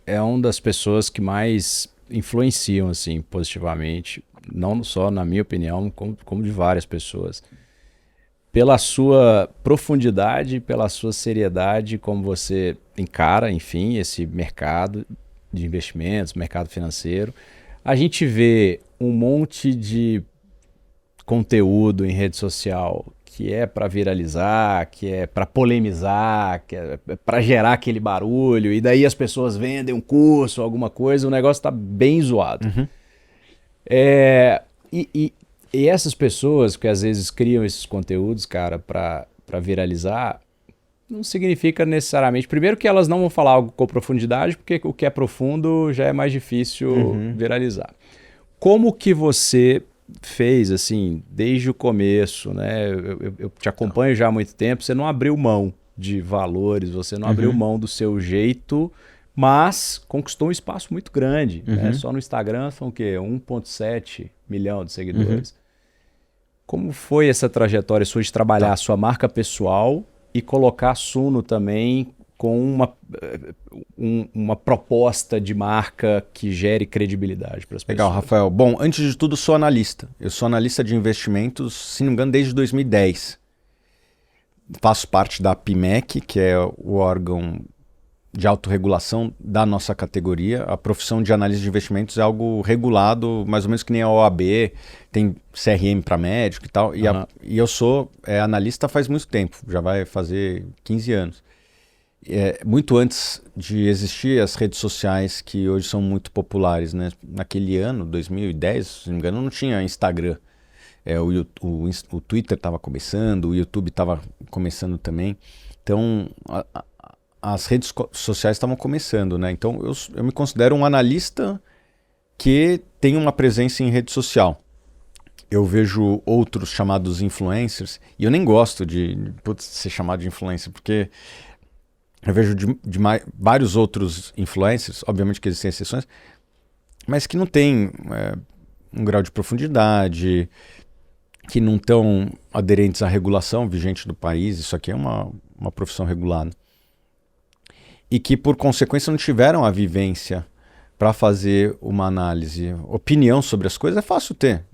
[SPEAKER 1] é uma das pessoas que mais influenciam assim, positivamente, não só na minha opinião, como de várias pessoas. Pela sua profundidade, pela sua seriedade, como você encara, enfim, esse mercado de investimentos, mercado financeiro. A gente vê um monte de conteúdo em rede social que é para viralizar, que é para polemizar, que é para gerar aquele barulho, e daí as pessoas vendem um curso, alguma coisa, o negócio está bem zoado. E essas pessoas que às vezes criam esses conteúdos, cara, para viralizar, não significa necessariamente... Primeiro que elas não vão falar algo com profundidade, porque o que é profundo já é mais difícil viralizar. Como que você fez, assim, desde o começo, né? Eu te acompanho já há muito tempo, você não abriu mão de valores, você não abriu mão do seu jeito, mas conquistou um espaço muito grande. Né? Só no Instagram são o quê? 1,7 milhão de seguidores. Como foi essa trajetória sua de trabalhar a sua marca pessoal e colocar a Suno também com uma proposta de marca que gere credibilidade para as pessoas?
[SPEAKER 2] Legal, Rafael. Bom, antes de tudo, sou analista. Eu sou analista de investimentos, se não me engano, desde 2010. Faço parte da PMEC, que é o órgão de autorregulação da nossa categoria. A profissão de analista de investimentos é algo regulado, mais ou menos que nem a OAB, tem CRM para médico e tal. E eu sou analista faz muito tempo, já vai fazer 15 anos. muito antes de existir as redes sociais que hoje são muito populares, né? Naquele ano, 2010, se não me engano, não tinha Instagram. O Twitter estava começando, o YouTube estava começando também. Então, as redes sociais estavam começando, né? Então, eu me considero um analista que tem uma presença em rede social. Eu vejo outros chamados influencers, e eu nem gosto de ser chamado de influencer, porque eu vejo vários outros influencers, obviamente que existem exceções, mas que não têm um grau de profundidade, que não estão aderentes à regulação vigente do país. Isso aqui é uma profissão regulada. E que, por consequência, não tiveram a vivência para fazer uma análise. Opinião sobre as coisas é fácil ter.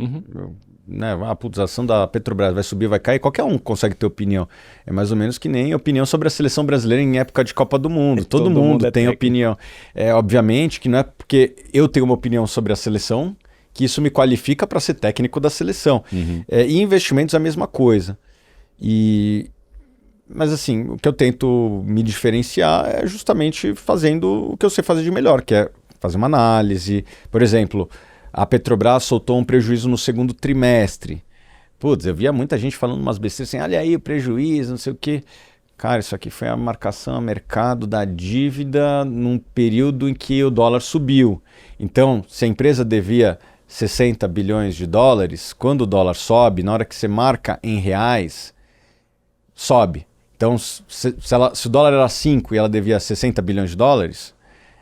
[SPEAKER 2] Né? A ação da Petrobras vai subir, vai cair, qualquer um consegue ter opinião. É mais ou menos que nem opinião sobre a seleção brasileira em época de Copa do Mundo. Todo mundo tem opinião. Obviamente que não é porque eu tenho uma opinião sobre a seleção que isso me qualifica para ser técnico da seleção. E investimentos é a mesma coisa. Mas assim, o que eu tento me diferenciar é justamente fazendo o que eu sei fazer de melhor, que é fazer uma análise. Por exemplo, a Petrobras soltou um prejuízo no segundo trimestre. Putz, eu via muita gente falando umas besteiras assim, olha aí o prejuízo, não sei o quê. Cara, isso aqui foi a marcação a mercado da dívida num período em que o dólar subiu. Então, se a empresa devia 60 bilhões de dólares, quando o dólar sobe, na hora que você marca em reais, sobe. Então, se o dólar era 5 e ela devia 60 bilhões de dólares,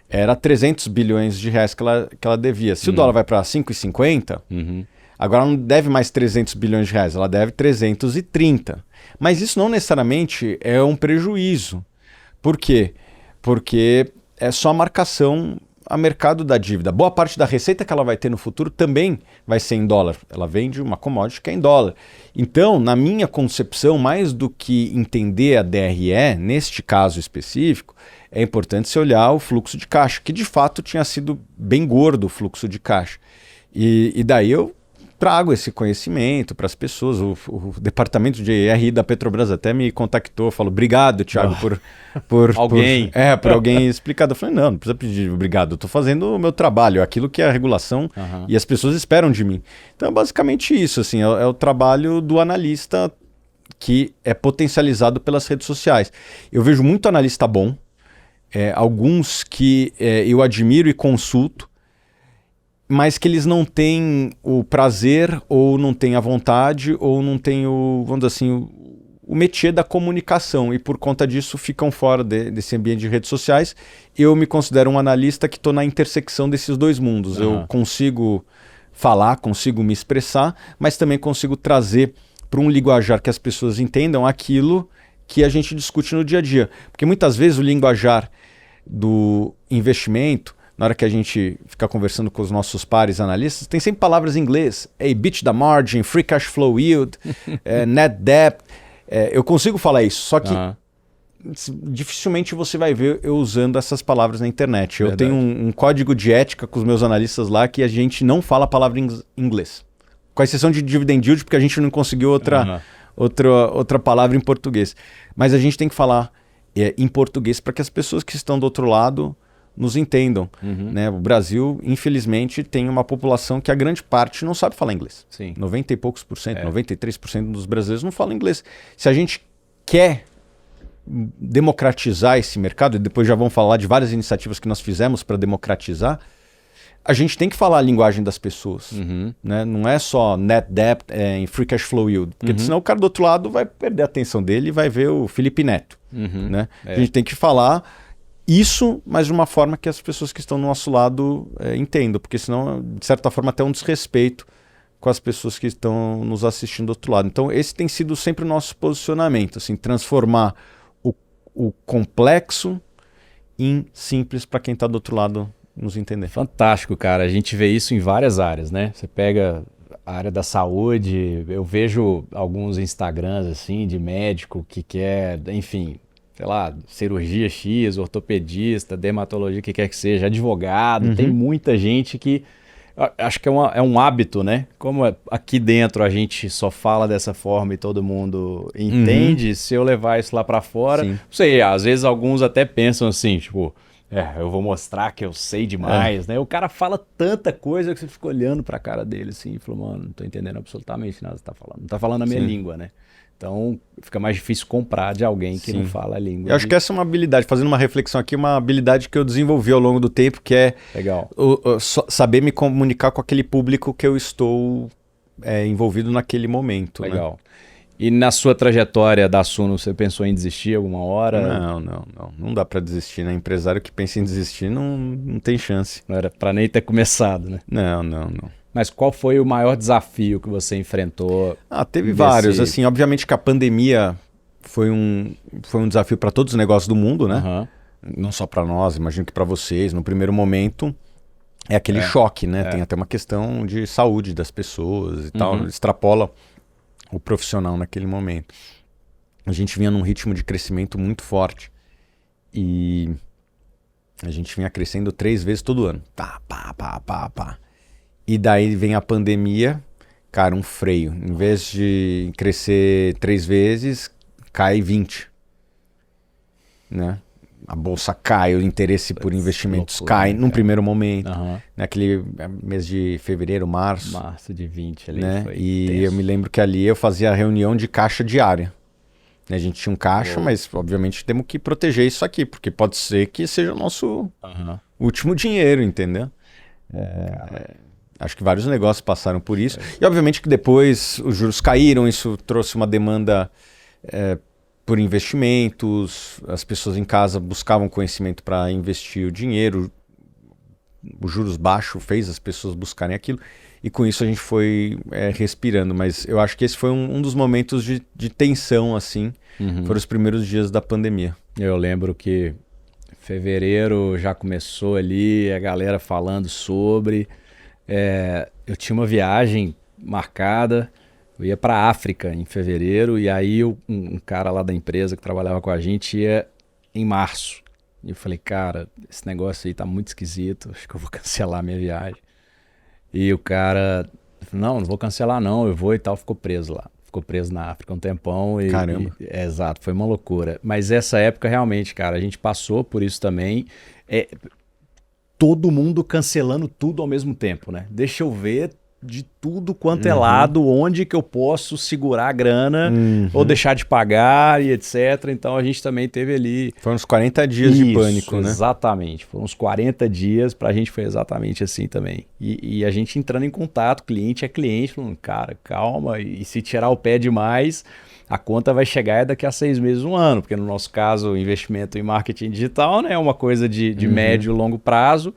[SPEAKER 2] era 300 bilhões de reais que ela devia. Se o dólar vai para 5,50, agora ela não deve mais 300 bilhões de reais, ela deve 330. Mas isso não necessariamente é um prejuízo. Por quê? Porque é só a marcação a mercado da dívida. Boa parte da receita que ela vai ter no futuro também vai ser em dólar. Ela vende uma commodity que é em dólar. Então, na minha concepção, mais do que entender a DRE, neste caso específico, é importante se olhar o fluxo de caixa, que de fato tinha sido bem gordo o fluxo de caixa. E daí eu trago esse conhecimento para as pessoas. O departamento de RI da Petrobras até me contactou, falou, obrigado, Thiago, por
[SPEAKER 1] alguém.
[SPEAKER 2] Por alguém explicar. Eu falei, não precisa pedir obrigado, eu estou fazendo o meu trabalho, aquilo que é a regulação e as pessoas esperam de mim. Então é basicamente isso, assim, é o trabalho do analista que é potencializado pelas redes sociais. Eu vejo muito analista bom, alguns que eu admiro e consulto, mas que eles não têm o prazer, ou não têm a vontade, ou não têm vamos dizer assim, o métier da comunicação, e por conta disso ficam fora desse ambiente de redes sociais. Eu me considero um analista que estou na intersecção desses dois mundos. Eu consigo falar, consigo me expressar, mas também consigo trazer para um linguajar que as pessoas entendam aquilo que a gente discute no dia a dia. Porque muitas vezes o linguajar do investimento, na hora que a gente fica conversando com os nossos pares analistas, tem sempre palavras em inglês. EBITDA margin, free cash flow yield, net debt. Eu consigo falar isso, só que dificilmente você vai ver eu usando essas palavras na internet. Eu tenho um código de ética com os meus analistas lá que a gente não fala a palavra em inglês. Com exceção de dividend yield, porque a gente não conseguiu outra palavra em português. Mas a gente tem que falar em português para que as pessoas que estão do outro lado nos entendam. Né? O Brasil, infelizmente, tem uma população que a grande parte não sabe falar inglês.
[SPEAKER 1] Sim.
[SPEAKER 2] 90 e poucos por cento, 93% dos brasileiros não falam inglês. Se a gente quer democratizar esse mercado, e depois já vamos falar de várias iniciativas que nós fizemos para democratizar, a gente tem que falar a linguagem das pessoas. Né? Não é só net debt em free cash flow yield, porque senão o cara do outro lado vai perder a atenção dele e vai ver o Felipe Neto. Né? A gente tem que falar isso, mas de uma forma que as pessoas que estão do nosso lado entendam, porque senão, de certa forma, até um desrespeito com as pessoas que estão nos assistindo do outro lado. Então, esse tem sido sempre o nosso posicionamento, assim, transformar o complexo em simples para quem está do outro lado nos entender.
[SPEAKER 1] Fantástico, cara. A gente vê isso em várias áreas, né? Você pega a área da saúde, eu vejo alguns Instagrams, assim, de médico que quer, enfim, sei lá, cirurgia X, ortopedista, dermatologia, o que quer que seja, advogado. Tem muita gente que Acho que é um hábito, né? Como aqui dentro a gente só fala dessa forma e todo mundo entende, se eu levar isso lá para fora,
[SPEAKER 2] Sim.
[SPEAKER 1] não sei, às vezes alguns até pensam assim, tipo, eu vou mostrar que eu sei demais, né? O cara fala tanta coisa que você fica olhando pra cara dele assim e falou, mano, não tô entendendo absolutamente nada que você tá falando. Não tá falando a minha língua, né? Então fica mais difícil comprar de alguém que não fala a língua.
[SPEAKER 2] Eu acho que essa é uma habilidade, fazendo uma reflexão aqui, uma habilidade que eu desenvolvi ao longo do tempo, que é
[SPEAKER 1] Legal.
[SPEAKER 2] saber me comunicar com aquele público que eu estou envolvido naquele momento.
[SPEAKER 1] Legal.
[SPEAKER 2] Né?
[SPEAKER 1] E na sua trajetória da Suno, você pensou em desistir alguma hora?
[SPEAKER 2] Não dá para desistir, né? Empresário que pensa em desistir não tem chance.
[SPEAKER 1] Não era para nem ter começado, né?
[SPEAKER 2] Não.
[SPEAKER 1] Mas qual foi o maior desafio que você enfrentou?
[SPEAKER 2] Teve vários. Assim, obviamente que a pandemia foi um desafio para todos os negócios do mundo, né?
[SPEAKER 1] Uhum.
[SPEAKER 2] Não só para nós, imagino que para vocês. No primeiro momento é aquele choque, né? Tem até uma questão de saúde das pessoas e tal. Extrapola o profissional naquele momento. A gente vinha num ritmo de crescimento muito forte. E a gente vinha crescendo 3 vezes todo ano. Pá. E daí vem a pandemia, cara, um freio. Em vez de crescer 3 vezes, cai 20. Né? A bolsa cai, o interesse por investimentos cai num primeiro momento. Naquele mês de fevereiro, março.
[SPEAKER 1] Março de 20 ali.
[SPEAKER 2] Né?
[SPEAKER 1] Foi
[SPEAKER 2] E
[SPEAKER 1] tenso.
[SPEAKER 2] eu me lembro que ali eu fazia a reunião de caixa diária. A gente tinha um caixa, mas obviamente temos que proteger isso aqui, porque pode ser que seja o nosso último dinheiro, entendeu? Acho que vários negócios passaram por isso. E obviamente que depois os juros caíram, isso trouxe uma demanda por investimentos, as pessoas em casa buscavam conhecimento para investir o dinheiro, os juros baixos fez as pessoas buscarem aquilo, e com isso a gente foi respirando. Mas eu acho que esse foi um dos momentos de tensão, assim, foram os primeiros dias da pandemia.
[SPEAKER 1] Eu lembro que fevereiro já começou ali, a galera falando sobre... eu tinha uma viagem marcada, eu ia para a África em fevereiro, e aí um cara lá da empresa que trabalhava com a gente ia em março. E eu falei, cara, esse negócio aí tá muito esquisito, acho que eu vou cancelar minha viagem. E o cara falou, não vou cancelar não, eu vou e tal, ficou preso lá. Ficou preso na África um tempão.
[SPEAKER 2] Caramba.
[SPEAKER 1] Exato, foi uma loucura. Mas essa época realmente, cara, a gente passou por isso também. Todo mundo cancelando tudo ao mesmo tempo, né? Deixa eu ver de tudo quanto é lado, onde que eu posso segurar a grana ou deixar de pagar e etc. Então a gente também teve ali...
[SPEAKER 2] Foram uns 40 dias de pânico, né?
[SPEAKER 1] Exatamente. Foram uns 40 dias, pra gente foi exatamente assim também. E a gente entrando em contato, cliente é cliente, falando, cara, calma, e se tirar o pé demais... A conta vai chegar daqui a 6 meses, 1 ano, porque no nosso caso o investimento em marketing digital, né, é uma coisa de médio e longo prazo,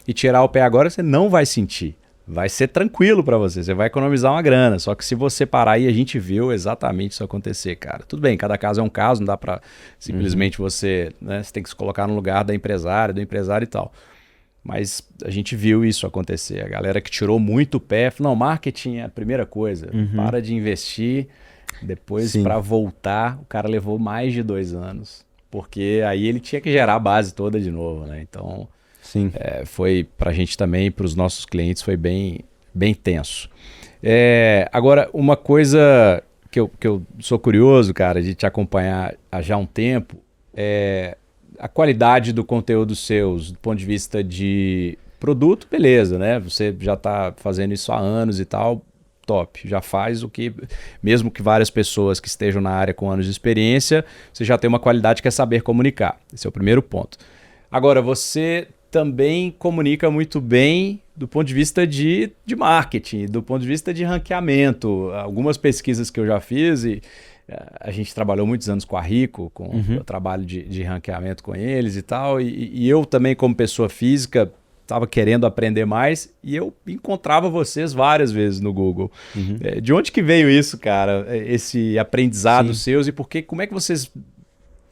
[SPEAKER 1] e tirar o pé agora você não vai sentir. Vai ser tranquilo para você vai economizar uma grana, só que se você parar, e a gente viu exatamente isso acontecer, cara. Tudo bem, cada caso é um caso, não dá para simplesmente você tem que se colocar no lugar da empresária, do empresário e tal. Mas a gente viu isso acontecer. A galera que tirou muito o pé, falou, não, marketing é a primeira coisa, para de investir. Depois, para voltar, o cara levou mais de 2 anos. Porque aí ele tinha que gerar a base toda de novo, né? Então, foi pra gente também, para os nossos clientes, foi bem tenso. Agora, uma coisa que eu sou curioso, cara, de te acompanhar há já um tempo, é a qualidade do conteúdo seus, do ponto de vista de produto, beleza, né? Você já está fazendo isso há anos e tal, top, já faz o que, mesmo que várias pessoas que estejam na área com anos de experiência, você já tem uma qualidade que é saber comunicar. Esse é o primeiro ponto. Agora, você também comunica muito bem do ponto de vista de marketing, do ponto de vista de ranqueamento. Algumas pesquisas que eu já fiz, e a gente trabalhou muitos anos com a Rico, com o trabalho de ranqueamento com eles e tal, e eu também como pessoa física estava querendo aprender mais e eu encontrava vocês várias vezes no Google. De onde que veio isso, cara? Esse aprendizado seus e como é que vocês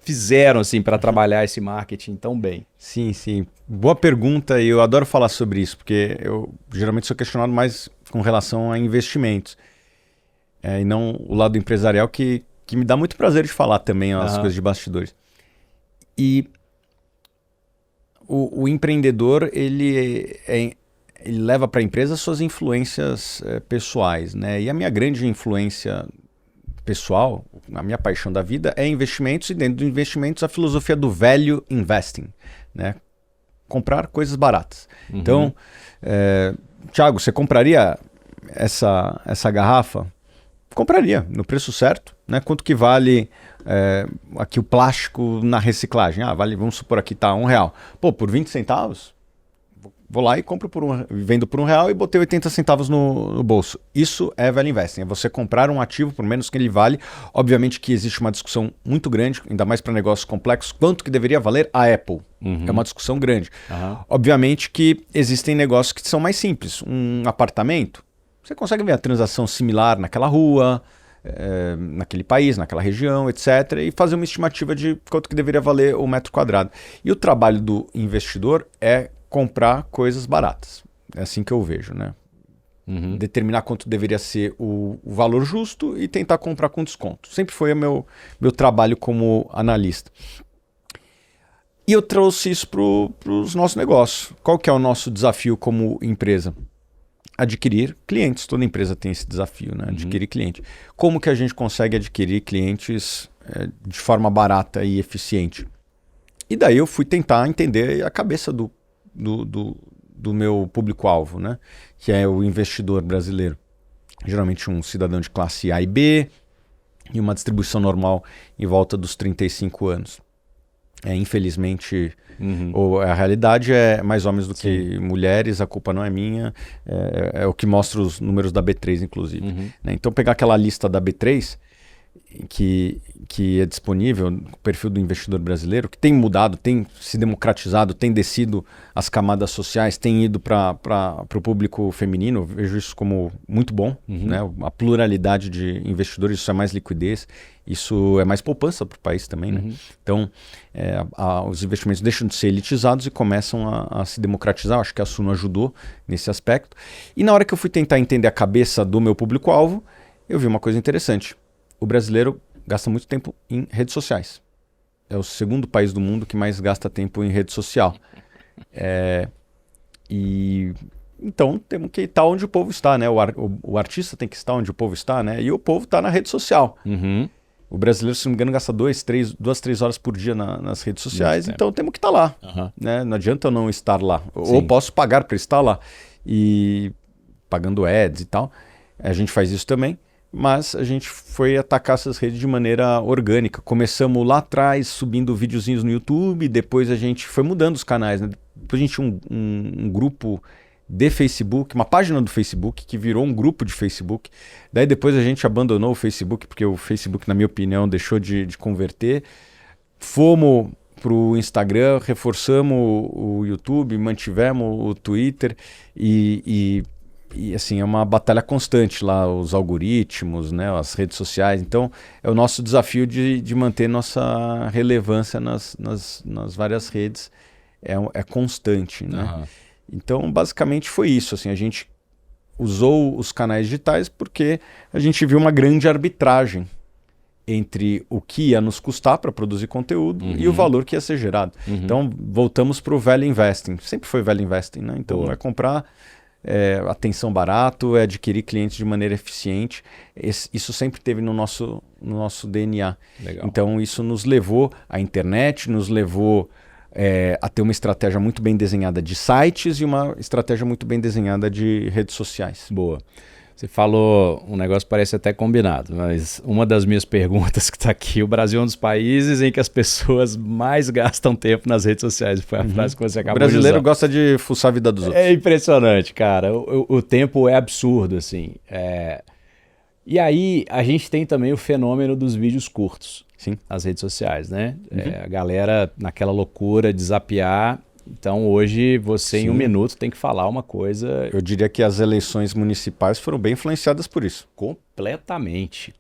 [SPEAKER 1] fizeram assim para trabalhar esse marketing tão bem?
[SPEAKER 2] Sim. Boa pergunta e eu adoro falar sobre isso, porque eu geralmente sou questionado mais com relação a investimentos. E não o lado empresarial que me dá muito prazer de falar também as coisas de bastidores. E o empreendedor, ele ele leva para a empresa suas influências pessoais, né? E a minha grande influência pessoal, a minha paixão da vida é investimentos, e dentro dos investimentos a filosofia do value investing, né? Comprar coisas baratas. Então, Thiago, você compraria essa garrafa? Compraria, no preço certo, né? Quanto que vale aqui o plástico na reciclagem? Vamos supor aqui tá R$1. Pô, por 20 centavos? Vou lá e compro vendo por R$1 e botei 80 centavos no bolso. Isso é value investing, é você comprar um ativo por menos que ele vale. Obviamente que existe uma discussão muito grande, ainda mais para negócios complexos, quanto que deveria valer a Apple. É uma discussão grande. Obviamente que existem negócios que são mais simples. Um apartamento, você consegue ver a transação similar naquela rua, naquele país, naquela região, etc. E fazer uma estimativa de quanto que deveria valer o metro quadrado. E o trabalho do investidor é comprar coisas baratas. É assim que eu vejo, né? Determinar quanto deveria ser o valor justo e tentar comprar com desconto. Sempre foi o meu trabalho como analista. E eu trouxe isso para os nossos negócios. Qual que é o nosso desafio como empresa? Adquirir clientes. Toda empresa tem esse desafio, né? Adquirir cliente. Como que a gente consegue adquirir clientes de forma barata e eficiente? E daí eu fui tentar entender a cabeça do meu público-alvo, né? Que é o investidor brasileiro. Geralmente um cidadão de classe A e B e uma distribuição normal em volta dos 35 anos. Infelizmente, a realidade é mais homens do que mulheres, a culpa não é minha, é o que mostra os números da B3, inclusive. Né? Então, pegar aquela lista da B3, que é disponível, o perfil do investidor brasileiro, que tem mudado, tem se democratizado, tem descido as camadas sociais, tem ido para o público feminino, eu vejo isso como muito bom, né? A pluralidade de investidores, isso é mais liquidez, isso é mais poupança para o país também, né? Então, os investimentos deixam de ser elitizados e começam a se democratizar. Acho que a Suno ajudou nesse aspecto. E na hora que eu fui tentar entender a cabeça do meu público-alvo, eu vi uma coisa interessante. O brasileiro gasta muito tempo em redes sociais. É o segundo país do mundo que mais gasta tempo em rede social. Então temos que estar onde o povo está, né? O artista tem que estar onde o povo está, né? E o povo está na rede social. O brasileiro, se não me engano, gasta 2, 3 horas por dia nas redes sociais. Então temos que estar lá. Né? Não adianta eu não estar lá. Ou posso pagar para estar lá. E pagando ads e tal. A gente faz isso também. Mas a gente foi atacar essas redes de maneira orgânica. Começamos lá atrás, subindo videozinhos no YouTube, depois a gente foi mudando os canais, né? Depois a gente tinha um grupo de Facebook, uma página do Facebook, que virou um grupo de Facebook. Daí depois a gente abandonou o Facebook, porque o Facebook, na minha opinião, deixou de converter. Fomos para o Instagram, reforçamos o YouTube, mantivemos o Twitter e assim, é uma batalha constante lá, os algoritmos, né, as redes sociais. Então, é o nosso desafio de manter nossa relevância nas várias redes. É constante, né? Então, basicamente foi isso. Assim, a gente usou os canais digitais porque a gente viu uma grande arbitragem entre o que ia nos custar para produzir conteúdo e o valor que ia ser gerado. Então, voltamos para o value investing. Sempre foi value investing, né? Então, é comprar atenção barato, é adquirir clientes de maneira eficiente. Isso sempre teve no nosso DNA.
[SPEAKER 1] Legal.
[SPEAKER 2] Então isso nos levou à internet, nos levou a ter uma estratégia muito bem desenhada de sites e uma estratégia muito bem desenhada de redes sociais.
[SPEAKER 1] Boa. Você falou um negócio que parece até combinado, mas uma das minhas perguntas que está aqui, o Brasil é um dos países em que as pessoas mais gastam tempo nas redes sociais. Foi a frase que você acabou de usar.
[SPEAKER 2] O brasileiro gosta de fuçar a vida dos outros.
[SPEAKER 1] É impressionante, cara. O tempo é absurdo, assim. E aí, a gente tem também o fenômeno dos vídeos curtos.
[SPEAKER 2] Sim.
[SPEAKER 1] Nas redes sociais, né? A galera naquela loucura de zapear. Então hoje você em um minuto tem que falar uma coisa.
[SPEAKER 2] Eu diria que as eleições municipais foram bem influenciadas por isso.
[SPEAKER 1] Completamente.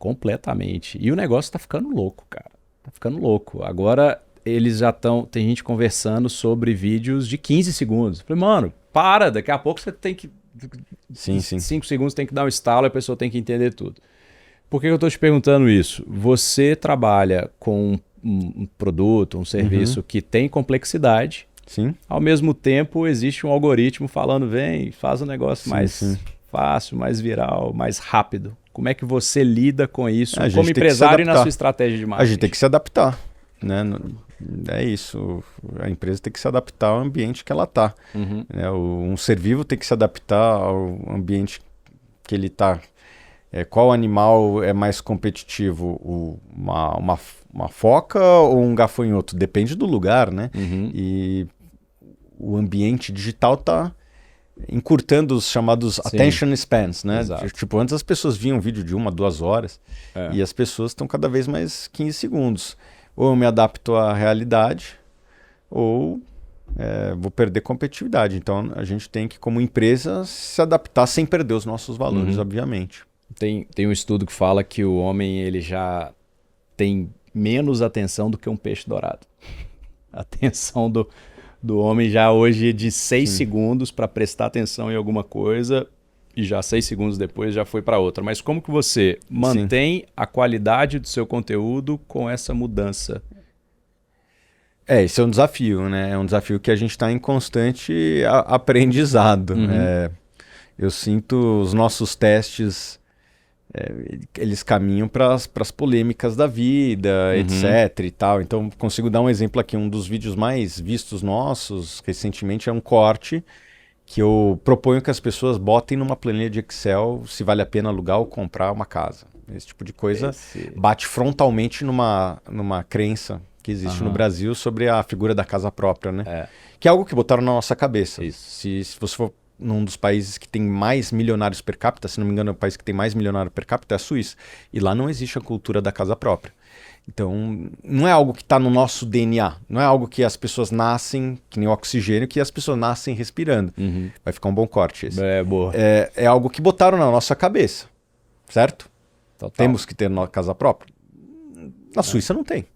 [SPEAKER 1] E o negócio tá ficando louco, cara. Tá ficando louco. Agora eles já estão... Tem gente conversando sobre vídeos de 15 segundos. Falei, mano, para, daqui a pouco você tem que...
[SPEAKER 2] Sim.
[SPEAKER 1] 5 segundos tem que dar um estalo e a pessoa tem que entender tudo. Por que eu tô te perguntando isso? Você trabalha com um produto, um serviço que tem complexidade.
[SPEAKER 2] Sim.
[SPEAKER 1] Ao mesmo tempo, existe um algoritmo falando, vem, faz um negócio mais
[SPEAKER 2] sim.
[SPEAKER 1] fácil, mais viral, mais rápido. Como é que você lida com isso
[SPEAKER 2] A gente
[SPEAKER 1] como
[SPEAKER 2] tem que se
[SPEAKER 1] empresário e na
[SPEAKER 2] adaptar.
[SPEAKER 1] sua estratégia de marketing?
[SPEAKER 2] A gente tem que se adaptar, né? É isso. A empresa tem que se adaptar ao ambiente que ela está. Um ser vivo tem que se adaptar ao ambiente que ele está. Qual animal é mais competitivo? Uma foca ou um gafanhoto? Depende do lugar, né? E o ambiente digital está encurtando os chamados attention spans, né? Tipo, antes as pessoas viam um vídeo de 1 a 2 horas e as pessoas estão cada vez mais 15 segundos. Ou eu me adapto à realidade ou vou perder competitividade. Então a gente tem que, como empresa, se adaptar sem perder os nossos valores, obviamente.
[SPEAKER 1] Tem um estudo que fala que o homem ele já tem menos atenção do que um peixe dourado. A atenção do homem já hoje é de 6 segundos para prestar atenção em alguma coisa e já 6 segundos depois já foi para outra. Mas como que você mantém a qualidade do seu conteúdo com essa mudança?
[SPEAKER 2] Esse é um desafio, né? É um desafio que a gente está em constante aprendizado. Eu sinto os nossos testes, eles caminham para as polêmicas da vida, etc. e tal. Então, consigo dar um exemplo aqui. Um dos vídeos mais vistos nossos, recentemente, é um corte que eu proponho que as pessoas botem numa planilha de Excel se vale a pena alugar ou comprar uma casa. Esse tipo de coisa bate frontalmente numa crença que existe no Brasil sobre a figura da casa própria, né? Que é algo que botaram na nossa cabeça. Se você for num dos países que tem mais milionários per capita, se não me engano, é o país que tem mais milionário per capita é a Suíça. E lá não existe a cultura da casa própria. Então, não é algo que está no nosso DNA. Não é algo que as pessoas nascem, que nem o oxigênio, que as pessoas nascem respirando. Vai ficar um bom corte esse.
[SPEAKER 1] Boa.
[SPEAKER 2] É algo que botaram na nossa cabeça, certo?
[SPEAKER 1] Total.
[SPEAKER 2] Temos que ter casa própria. Na Suíça não tem.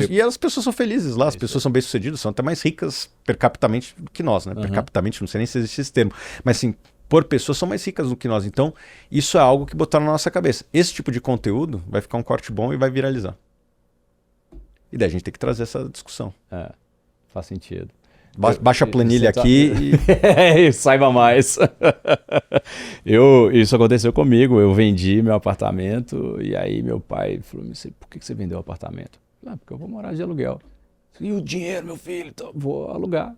[SPEAKER 2] E as pessoas são felizes lá, as pessoas são bem-sucedidas, são até mais ricas per capitamente do que nós, né? Per capitamente, não sei nem se existe esse termo. Mas sim, por pessoas são mais ricas do que nós. Então, isso é algo que botaram na nossa cabeça. Esse tipo de conteúdo vai ficar um corte bom e vai viralizar. E daí a gente tem que trazer essa discussão.
[SPEAKER 1] Faz sentido.
[SPEAKER 2] Baixa a planilha aqui
[SPEAKER 1] e saiba mais. Isso aconteceu comigo. Eu vendi meu apartamento e aí meu pai falou: por que você vendeu o apartamento? Porque eu vou morar de aluguel. E o dinheiro, meu filho? Então, vou alugar.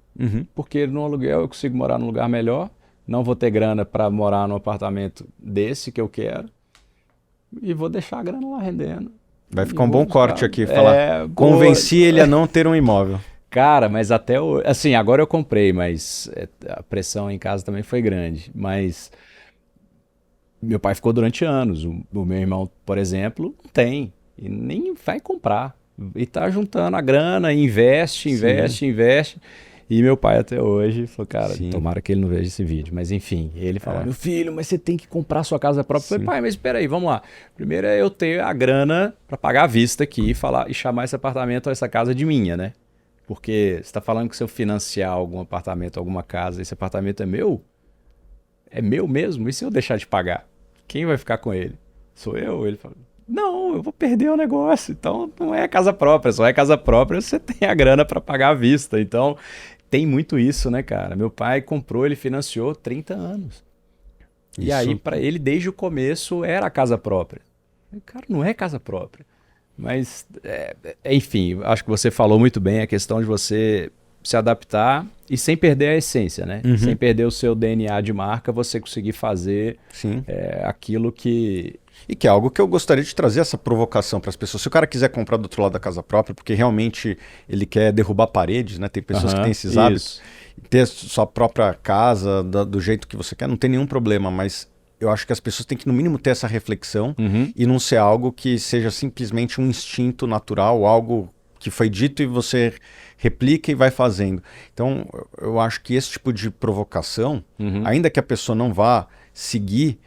[SPEAKER 1] Porque no aluguel eu consigo morar num lugar melhor. Não vou ter grana para morar num apartamento desse que eu quero. E vou deixar a grana lá rendendo.
[SPEAKER 2] Vai ficar um bom corte aqui. Falar, convenci ele a não ter um imóvel.
[SPEAKER 1] Cara, mas até hoje... Assim, agora eu comprei, mas a pressão em casa também foi grande. Mas meu pai ficou durante anos. O meu irmão, por exemplo, não tem. E nem vai comprar. E tá juntando a grana, investe. E meu pai até hoje falou, cara, tomara que ele não veja esse vídeo. Mas enfim, ele falou, meu filho, mas você tem que comprar sua casa própria. Eu falei, pai, mas espera aí, vamos lá. Primeiro é eu ter a grana para pagar a vista aqui e chamar esse apartamento ou essa casa de minha, né? Porque você está falando que se eu financiar algum apartamento, alguma casa, esse apartamento é meu? É meu mesmo? E se eu deixar de pagar? Quem vai ficar com ele? Sou eu? Ele falou, não, eu vou perder o negócio. Então não é casa própria, só é casa própria você tem a grana para pagar à vista. Então tem muito isso, né, cara? Meu pai comprou, ele financiou 30 anos. Isso. E aí para ele desde o começo era a casa própria. Cara, não é casa própria. Mas, enfim, acho que você falou muito bem a questão de você se adaptar e sem perder a essência, né? Sem perder o seu DNA de marca, você conseguir fazer aquilo que...
[SPEAKER 2] E que é algo que eu gostaria de trazer essa provocação para as pessoas. Se o cara quiser comprar do outro lado da casa própria, porque realmente ele quer derrubar paredes, né? Tem pessoas que têm esses hábitos. Ter sua própria casa do jeito que você quer, não tem nenhum problema, mas... Eu acho que as pessoas têm que, no mínimo, ter essa reflexão e não ser algo que seja simplesmente um instinto natural, algo que foi dito e você replica e vai fazendo. Então, eu acho que esse tipo de provocação, ainda que a pessoa não vá seguir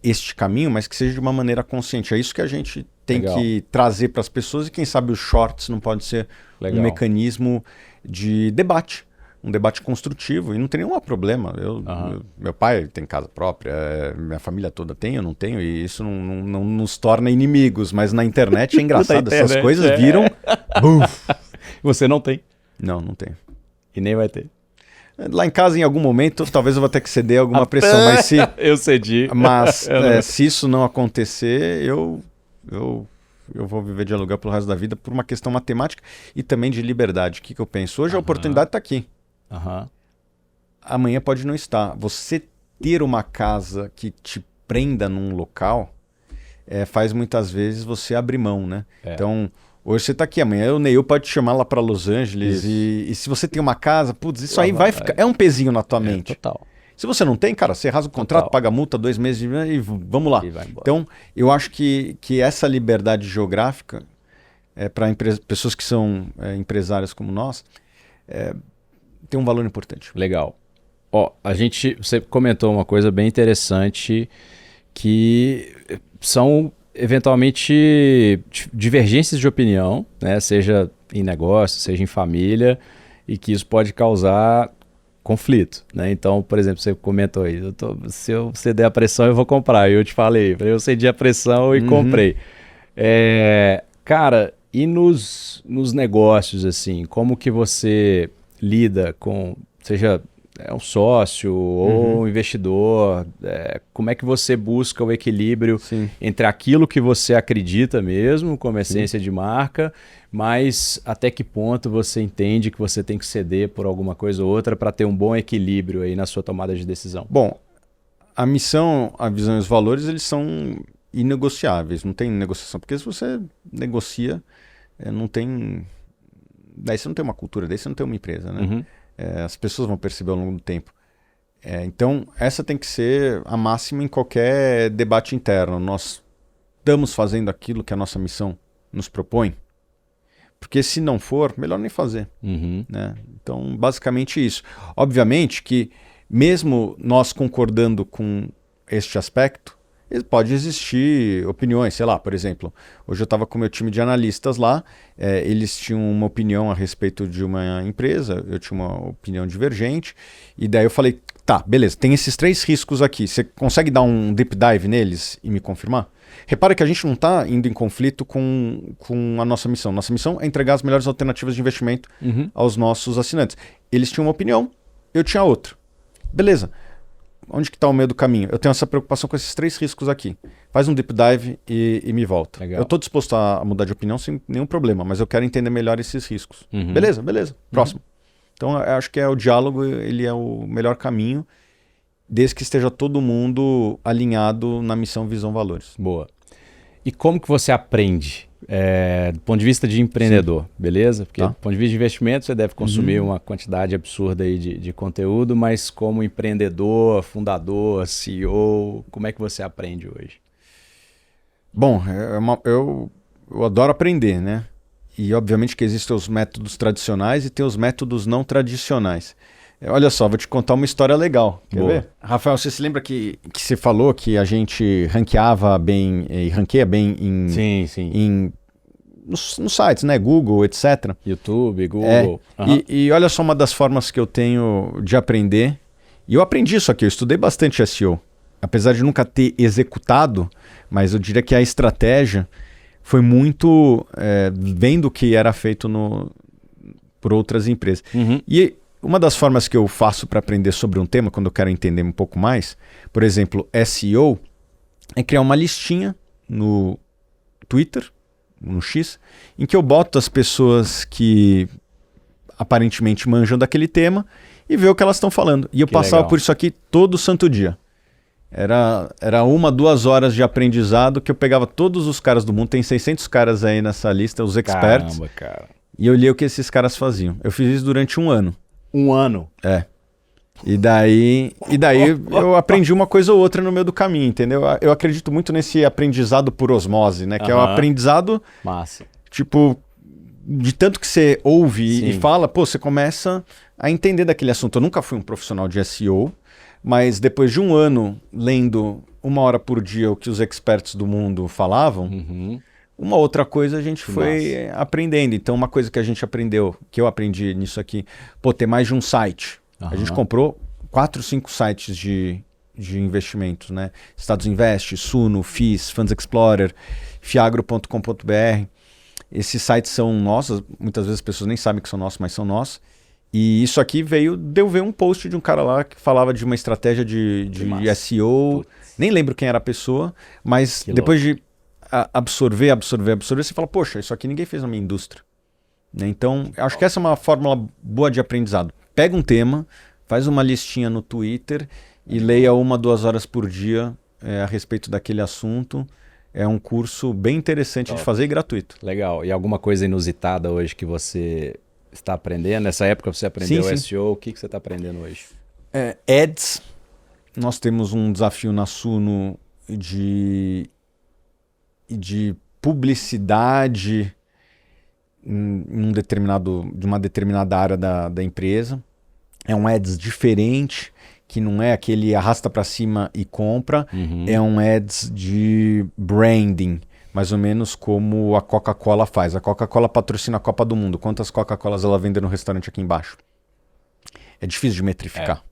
[SPEAKER 2] este caminho, mas que seja de uma maneira consciente. É isso que a gente tem que trazer para as pessoas e quem sabe os shorts não pode ser um mecanismo de debate. Um debate construtivo, e não tem nenhum problema. Meu pai tem casa própria, minha família toda tem, eu não tenho, e isso não nos torna inimigos, mas na internet é engraçado, essas coisas viram...
[SPEAKER 1] Você não tem?
[SPEAKER 2] Não tenho.
[SPEAKER 1] E nem vai ter.
[SPEAKER 2] Lá em casa, em algum momento, talvez eu vou ter que ceder alguma pressão, mas se...
[SPEAKER 1] Eu cedi.
[SPEAKER 2] Mas se isso não acontecer, eu vou viver de aluguel pelo resto da vida por uma questão matemática e também de liberdade. O que eu penso? Hoje a oportunidade está aqui. Amanhã pode não estar. Você ter uma casa que te prenda num local faz muitas vezes você abrir mão, né? Então, hoje você está aqui, amanhã o Neil pode te chamar lá para Los Angeles e se você tem uma casa, putz, isso aí vai ficar... É um pezinho na tua mente.
[SPEAKER 1] Total.
[SPEAKER 2] Se você não tem, cara, você rasga o contrato, paga multa, 2 meses e vamos lá. Então, eu acho que essa liberdade geográfica, para pessoas que são empresárias como nós, tem um valor importante.
[SPEAKER 1] Legal. Você comentou uma coisa bem interessante, que são eventualmente divergências de opinião, né? Seja em negócio, seja em família, e que isso pode causar conflito, né? Então, por exemplo, você comentou aí, se eu ceder a pressão, eu vou comprar. Eu te falei, eu cedi a pressão e comprei. Cara, e nos negócios, assim, como que você lida com, seja um sócio ou um investidor, como é que você busca o equilíbrio entre aquilo que você acredita mesmo, como essência de marca, mas até que ponto você entende que você tem que ceder por alguma coisa ou outra para ter um bom equilíbrio aí na sua tomada de decisão?
[SPEAKER 2] Bom, a missão, a visão e os valores, eles são inegociáveis, não tem negociação, porque se você negocia, não tem... Daí você não tem uma cultura, daí você não tem uma empresa, né? As pessoas vão perceber ao longo do tempo. Então, essa tem que ser a máxima em qualquer debate interno. Nós estamos fazendo aquilo que a nossa missão nos propõe? Porque se não for, melhor nem fazer. Né? Então, basicamente isso. Obviamente que, mesmo nós concordando com este aspecto, pode existir opiniões, sei lá, por exemplo, hoje eu estava com o meu time de analistas lá, eles tinham uma opinião a respeito de uma empresa, eu tinha uma opinião divergente, e daí eu falei, tá, beleza, tem esses 3 riscos aqui, você consegue dar um deep dive neles e me confirmar? Repara que a gente não está indo em conflito com a nossa missão. Nossa missão é entregar as melhores alternativas de investimento aos nossos assinantes. Eles tinham uma opinião, eu tinha outra. Beleza. Onde que está o meio do caminho? Eu tenho essa preocupação com esses 3 riscos aqui. Faz um deep dive e me volta.
[SPEAKER 1] Legal.
[SPEAKER 2] Eu estou disposto a mudar de opinião sem nenhum problema, mas eu quero entender melhor esses riscos. Beleza. Próximo. Então, eu acho que o diálogo, ele é o melhor caminho, desde que esteja todo mundo alinhado na missão, visão, valores.
[SPEAKER 1] Boa. E como que você aprende? Do ponto de vista de empreendedor, beleza? Porque do ponto de vista de investimento, você deve consumir uma quantidade absurda aí de conteúdo, mas como empreendedor, fundador, CEO, como é que você aprende hoje?
[SPEAKER 2] Bom, eu adoro aprender, né? E obviamente que existem os métodos tradicionais e tem os métodos não tradicionais. Olha só, vou te contar uma história legal. Quer ver? Rafael, você se lembra que você falou que a gente ranqueava bem e ranqueia bem nos sites, né? Google, etc.
[SPEAKER 1] YouTube, Google.
[SPEAKER 2] E olha só uma das formas que eu tenho de aprender. E eu aprendi isso aqui, eu estudei bastante SEO. Apesar de nunca ter executado, mas eu diria que a estratégia foi muito vendo o que era feito por outras empresas. E uma das formas que eu faço para aprender sobre um tema, quando eu quero entender um pouco mais, por exemplo, SEO, é criar uma listinha no Twitter, no X, em que eu boto as pessoas que aparentemente manjam daquele tema e ver o que elas estão falando. E eu passava por isso aqui todo santo dia. Era 1-2 horas de aprendizado que eu pegava todos os caras do mundo, tem 600 caras aí nessa lista, os experts.
[SPEAKER 1] Caramba, cara.
[SPEAKER 2] E eu li o que esses caras faziam. Eu fiz isso durante 1 ano.
[SPEAKER 1] 1 ano?
[SPEAKER 2] E daí eu aprendi uma coisa ou outra no meio do caminho, entendeu? Eu acredito muito nesse aprendizado por osmose, né? Que é o aprendizado,
[SPEAKER 1] massa,
[SPEAKER 2] tipo, de tanto que você ouve e fala, pô, você começa a entender daquele assunto. Eu nunca fui um profissional de SEO, mas depois de 1 ano lendo 1 hora por dia o que os experts do mundo falavam, uma outra coisa a gente foi aprendendo. Então, uma coisa que a gente aprendeu, que eu aprendi nisso aqui, ter mais de um site. A gente comprou 4, 5 sites de investimentos, né? Estados Invest, Suno, FIS, Funds Explorer, fiagro.com.br. Esses sites são nossos, muitas vezes as pessoas nem sabem que são nossos, mas são nossos. E isso aqui deu ver um post de um cara lá que falava de uma estratégia de SEO. Nem lembro quem era a pessoa, mas depois de absorver, você fala, poxa, isso aqui ninguém fez na minha indústria. Né? Então, acho que essa é uma fórmula boa de aprendizado. Pega um tema, faz uma listinha no Twitter e leia 1-2 horas por dia a respeito daquele assunto. É um curso bem interessante de fazer e gratuito.
[SPEAKER 1] Legal. E alguma coisa inusitada hoje que você está aprendendo? Nessa época você aprendeu SEO, o que você está aprendendo hoje?
[SPEAKER 2] Ads. Nós temos um desafio na Suno de publicidade de uma determinada área da empresa. É um ads diferente, que não é aquele arrasta para cima e compra. É um ads de branding, mais ou menos como a Coca-Cola faz. A Coca-Cola patrocina a Copa do Mundo. Quantas Coca-Colas ela vende no restaurante aqui embaixo? É difícil de metrificar.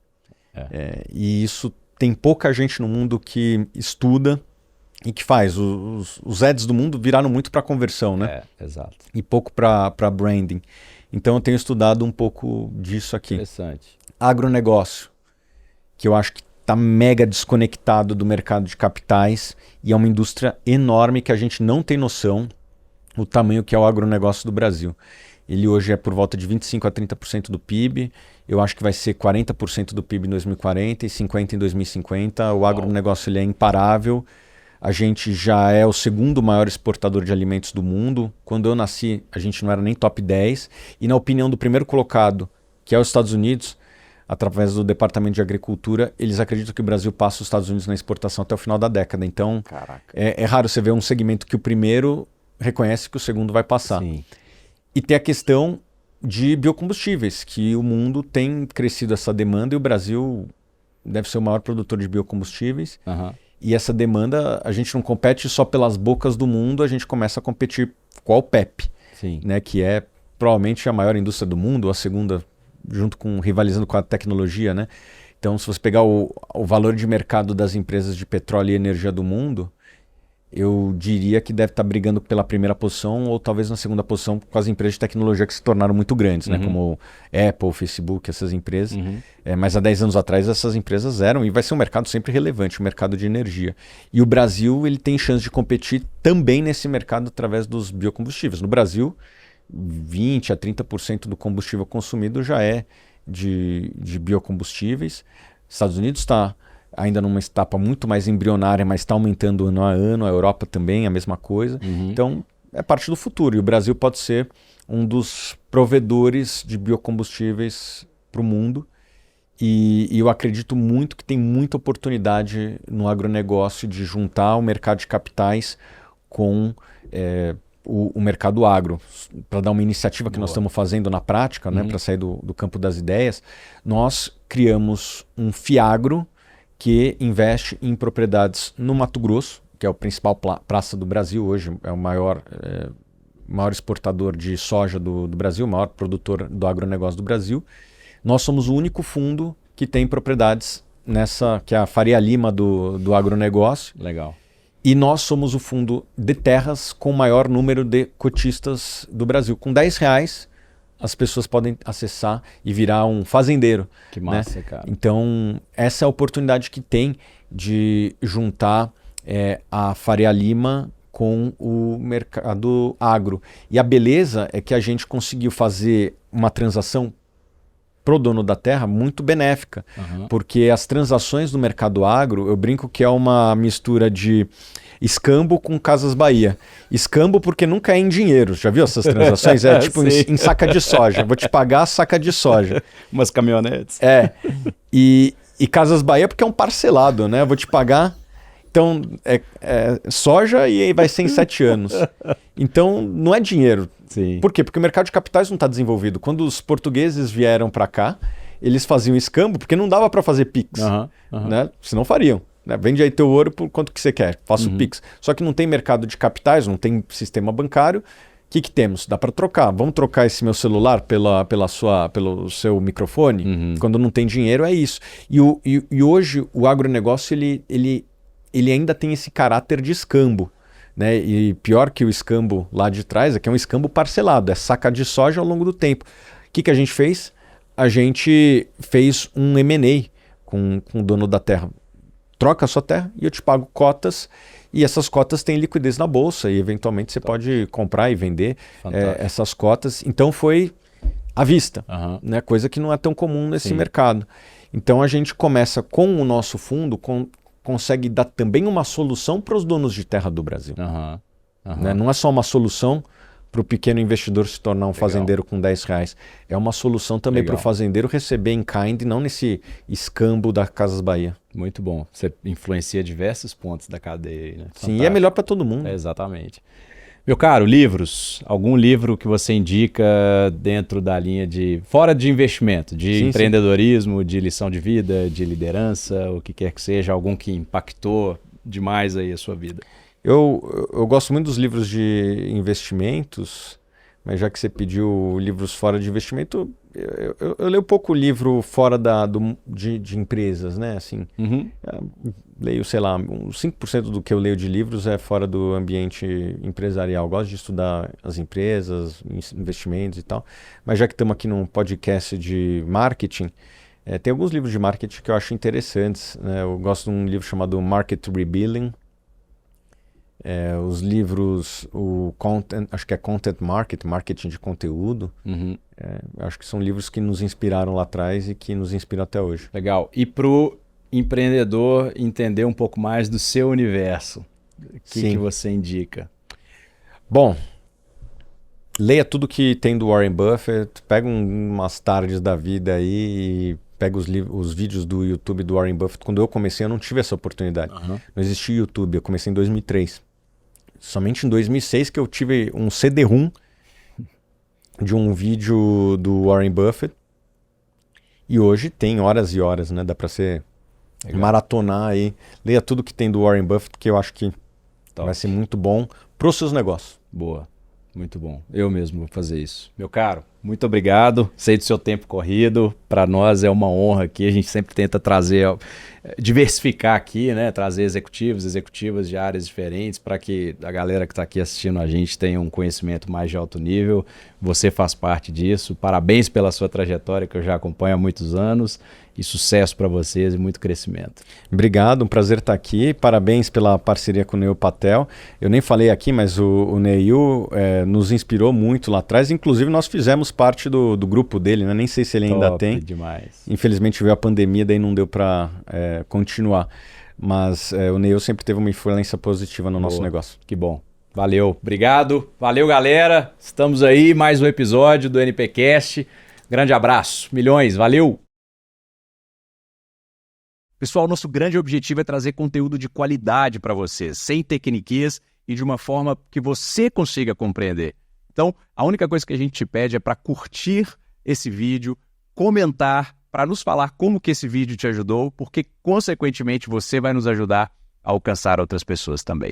[SPEAKER 2] E isso tem pouca gente no mundo que estuda e que faz. Os ads do mundo viraram muito para conversão, né?
[SPEAKER 1] Exato.
[SPEAKER 2] E pouco para branding. Então eu tenho estudado um pouco disso aqui.
[SPEAKER 1] Interessante.
[SPEAKER 2] Agronegócio, que eu acho que está mega desconectado do mercado de capitais e é uma indústria enorme que a gente não tem noção o tamanho que é o agronegócio do Brasil. Ele hoje é por volta de 25% a 30% do PIB. Eu acho que vai ser 40% do PIB em 2040 e 50% em 2050. O agronegócio ele é imparável. A gente já é o segundo maior exportador de alimentos do mundo. Quando eu nasci, a gente não era nem top 10. E na opinião do primeiro colocado, que é os Estados Unidos, através do Departamento de Agricultura, eles acreditam que o Brasil passa os Estados Unidos na exportação até o final da década. Então, é raro você ver um segmento que o primeiro reconhece que o segundo vai passar.
[SPEAKER 1] Sim.
[SPEAKER 2] E tem a questão de biocombustíveis, que o mundo tem crescido essa demanda e o Brasil deve ser o maior produtor de biocombustíveis. E essa demanda, a gente não compete só pelas bocas do mundo, a gente começa a competir com a OPEP, né, que é provavelmente a maior indústria do mundo, ou a segunda, rivalizando com a tecnologia. Né? Então, se você pegar o valor de mercado das empresas de petróleo e energia do mundo, eu diria que deve estar brigando pela primeira posição ou talvez na segunda posição com as empresas de tecnologia que se tornaram muito grandes, né? Como Apple, Facebook, essas empresas. Mas há 10 anos atrás essas empresas eram, e vai ser um mercado sempre relevante, o mercado de energia. E o Brasil ele tem chance de competir também nesse mercado através dos biocombustíveis. No Brasil, 20% a 30% do combustível consumido já é de biocombustíveis. Estados Unidos está ainda numa etapa muito mais embrionária, mas está aumentando ano a ano. A Europa também, a mesma coisa. Então, é parte do futuro. E o Brasil pode ser um dos provedores de biocombustíveis para o mundo. E eu acredito muito que tem muita oportunidade no agronegócio de juntar o mercado de capitais com o mercado agro. Para dar uma iniciativa que nós estamos fazendo na prática, né, para sair do campo das ideias, nós criamos um Fiagro, que investe em propriedades no Mato Grosso, que é o principal praça do Brasil hoje, é o maior exportador de soja do Brasil, o maior produtor do agronegócio do Brasil. Nós somos o único fundo que tem propriedades nessa, que é a Faria Lima do agronegócio.
[SPEAKER 1] Legal.
[SPEAKER 2] E nós somos o fundo de terras com o maior número de cotistas do Brasil. Com R$10, as pessoas podem acessar e virar um fazendeiro.
[SPEAKER 1] Que massa,
[SPEAKER 2] né?
[SPEAKER 1] cara.
[SPEAKER 2] Então, essa é a oportunidade que tem de juntar a Faria Lima com o mercado agro. E a beleza é que a gente conseguiu fazer uma transação pro dono da terra muito benéfica, porque as transações do mercado agro, eu brinco que é uma mistura de escambo com Casas Bahia. Escambo porque nunca é em dinheiro. Já viu essas transações? É tipo em saca de soja. Vou te pagar a saca de soja.
[SPEAKER 1] Umas caminhonetes.
[SPEAKER 2] E Casas Bahia porque é um parcelado, né? Vou te pagar. Então, soja e aí vai ser em 7 anos. Então, não é dinheiro.
[SPEAKER 1] Sim.
[SPEAKER 2] Por quê? Porque o mercado de capitais não está desenvolvido. Quando os portugueses vieram para cá, eles faziam escambo porque não dava para fazer Pix. Né? Senão fariam. Né? Vende aí teu ouro por quanto que você quer. Faça o Pix. Só que não tem mercado de capitais, não tem sistema bancário. O que temos? Dá para trocar. Vamos trocar esse meu celular pelo seu microfone? Quando não tem dinheiro, é isso. E hoje o agronegócio ele ainda tem esse caráter de escambo. Né? E pior que o escambo lá de trás é que é um escambo parcelado, é saca de soja ao longo do tempo. O que a gente fez? a gente fez um M&A com o dono da terra. Troca a sua terra e eu te pago cotas, e essas cotas têm liquidez na bolsa e eventualmente você pode comprar e vender essas cotas. Então foi à vista, né? Coisa que não é tão comum nesse mercado. Então a gente começa com o nosso fundo, consegue dar também uma solução para os donos de terra do Brasil. Né? Não é só uma solução para o pequeno investidor se tornar um fazendeiro com R$10. É uma solução também para o fazendeiro receber em kind, não nesse escambo da Casas Bahia.
[SPEAKER 1] Muito bom. Você influencia diversos pontos da cadeia. Né?
[SPEAKER 2] Sim, e é melhor para todo mundo.
[SPEAKER 1] Exatamente. Meu caro, livros. Algum livro que você indica dentro da linha de... fora de investimento, de empreendedorismo, de lição de vida, de liderança, o que quer que seja, algum que impactou demais aí a sua vida?
[SPEAKER 2] Eu gosto muito dos livros de investimentos, mas já que você pediu livros fora de investimento, eu leio pouco livro fora de empresas, né? Assim, leio, sei lá, uns 5% do que eu leio de livros é fora do ambiente empresarial. Gosto de estudar as empresas, investimentos e tal, mas já que estamos aqui num podcast de marketing, tem alguns livros de marketing que eu acho interessantes, né? Eu gosto de um livro chamado Market Rebuilding. Os livros, acho que é Content Marketing de conteúdo. Acho que são livros que nos inspiraram lá atrás e que nos inspiram até hoje.
[SPEAKER 1] Legal. E para o empreendedor entender um pouco mais do seu universo, o que você indica?
[SPEAKER 2] Bom, leia tudo que tem do Warren Buffett, pega umas tardes da vida aí e pega os vídeos do YouTube do Warren Buffett. Quando eu comecei, eu não tive essa oportunidade. Não existia YouTube, eu comecei em 2003. Somente em 2006 que eu tive um CD-ROM de um vídeo do Warren Buffett. E hoje tem horas e horas, né? Dá para você maratonar aí. Leia tudo que tem do Warren Buffett, que eu acho que vai ser muito bom para os seus negócios.
[SPEAKER 1] Boa. Muito bom. Eu mesmo vou fazer isso. Meu caro, muito obrigado. Sei do seu tempo corrido. Para nós é uma honra aqui. A gente sempre tenta trazer, diversificar aqui, né? Trazer executivas de áreas diferentes para que a galera que está aqui assistindo a gente tenha um conhecimento mais de alto nível. Você faz parte disso. Parabéns pela sua trajetória, que eu já acompanho há muitos anos. E sucesso para vocês e muito crescimento.
[SPEAKER 2] Obrigado, um prazer estar aqui. Parabéns pela parceria com o Neil Patel. Eu nem falei aqui, mas o Neil nos inspirou muito lá atrás. Inclusive, nós fizemos parte do grupo dele, né? Nem sei se ele ainda tem.
[SPEAKER 1] Demais.
[SPEAKER 2] Infelizmente veio a pandemia, daí não deu para continuar. Mas o Neil sempre teve uma influência positiva no nosso negócio.
[SPEAKER 1] Que bom. Valeu. Obrigado. Valeu, galera. Estamos aí, mais um episódio do NPcast. Grande abraço. Milhões. Valeu. Pessoal, nosso grande objetivo é trazer conteúdo de qualidade para vocês, sem tecniquias e de uma forma que você consiga compreender. Então, a única coisa que a gente te pede é para curtir esse vídeo, comentar, para nos falar como que esse vídeo te ajudou, porque, consequentemente, você vai nos ajudar a alcançar outras pessoas também.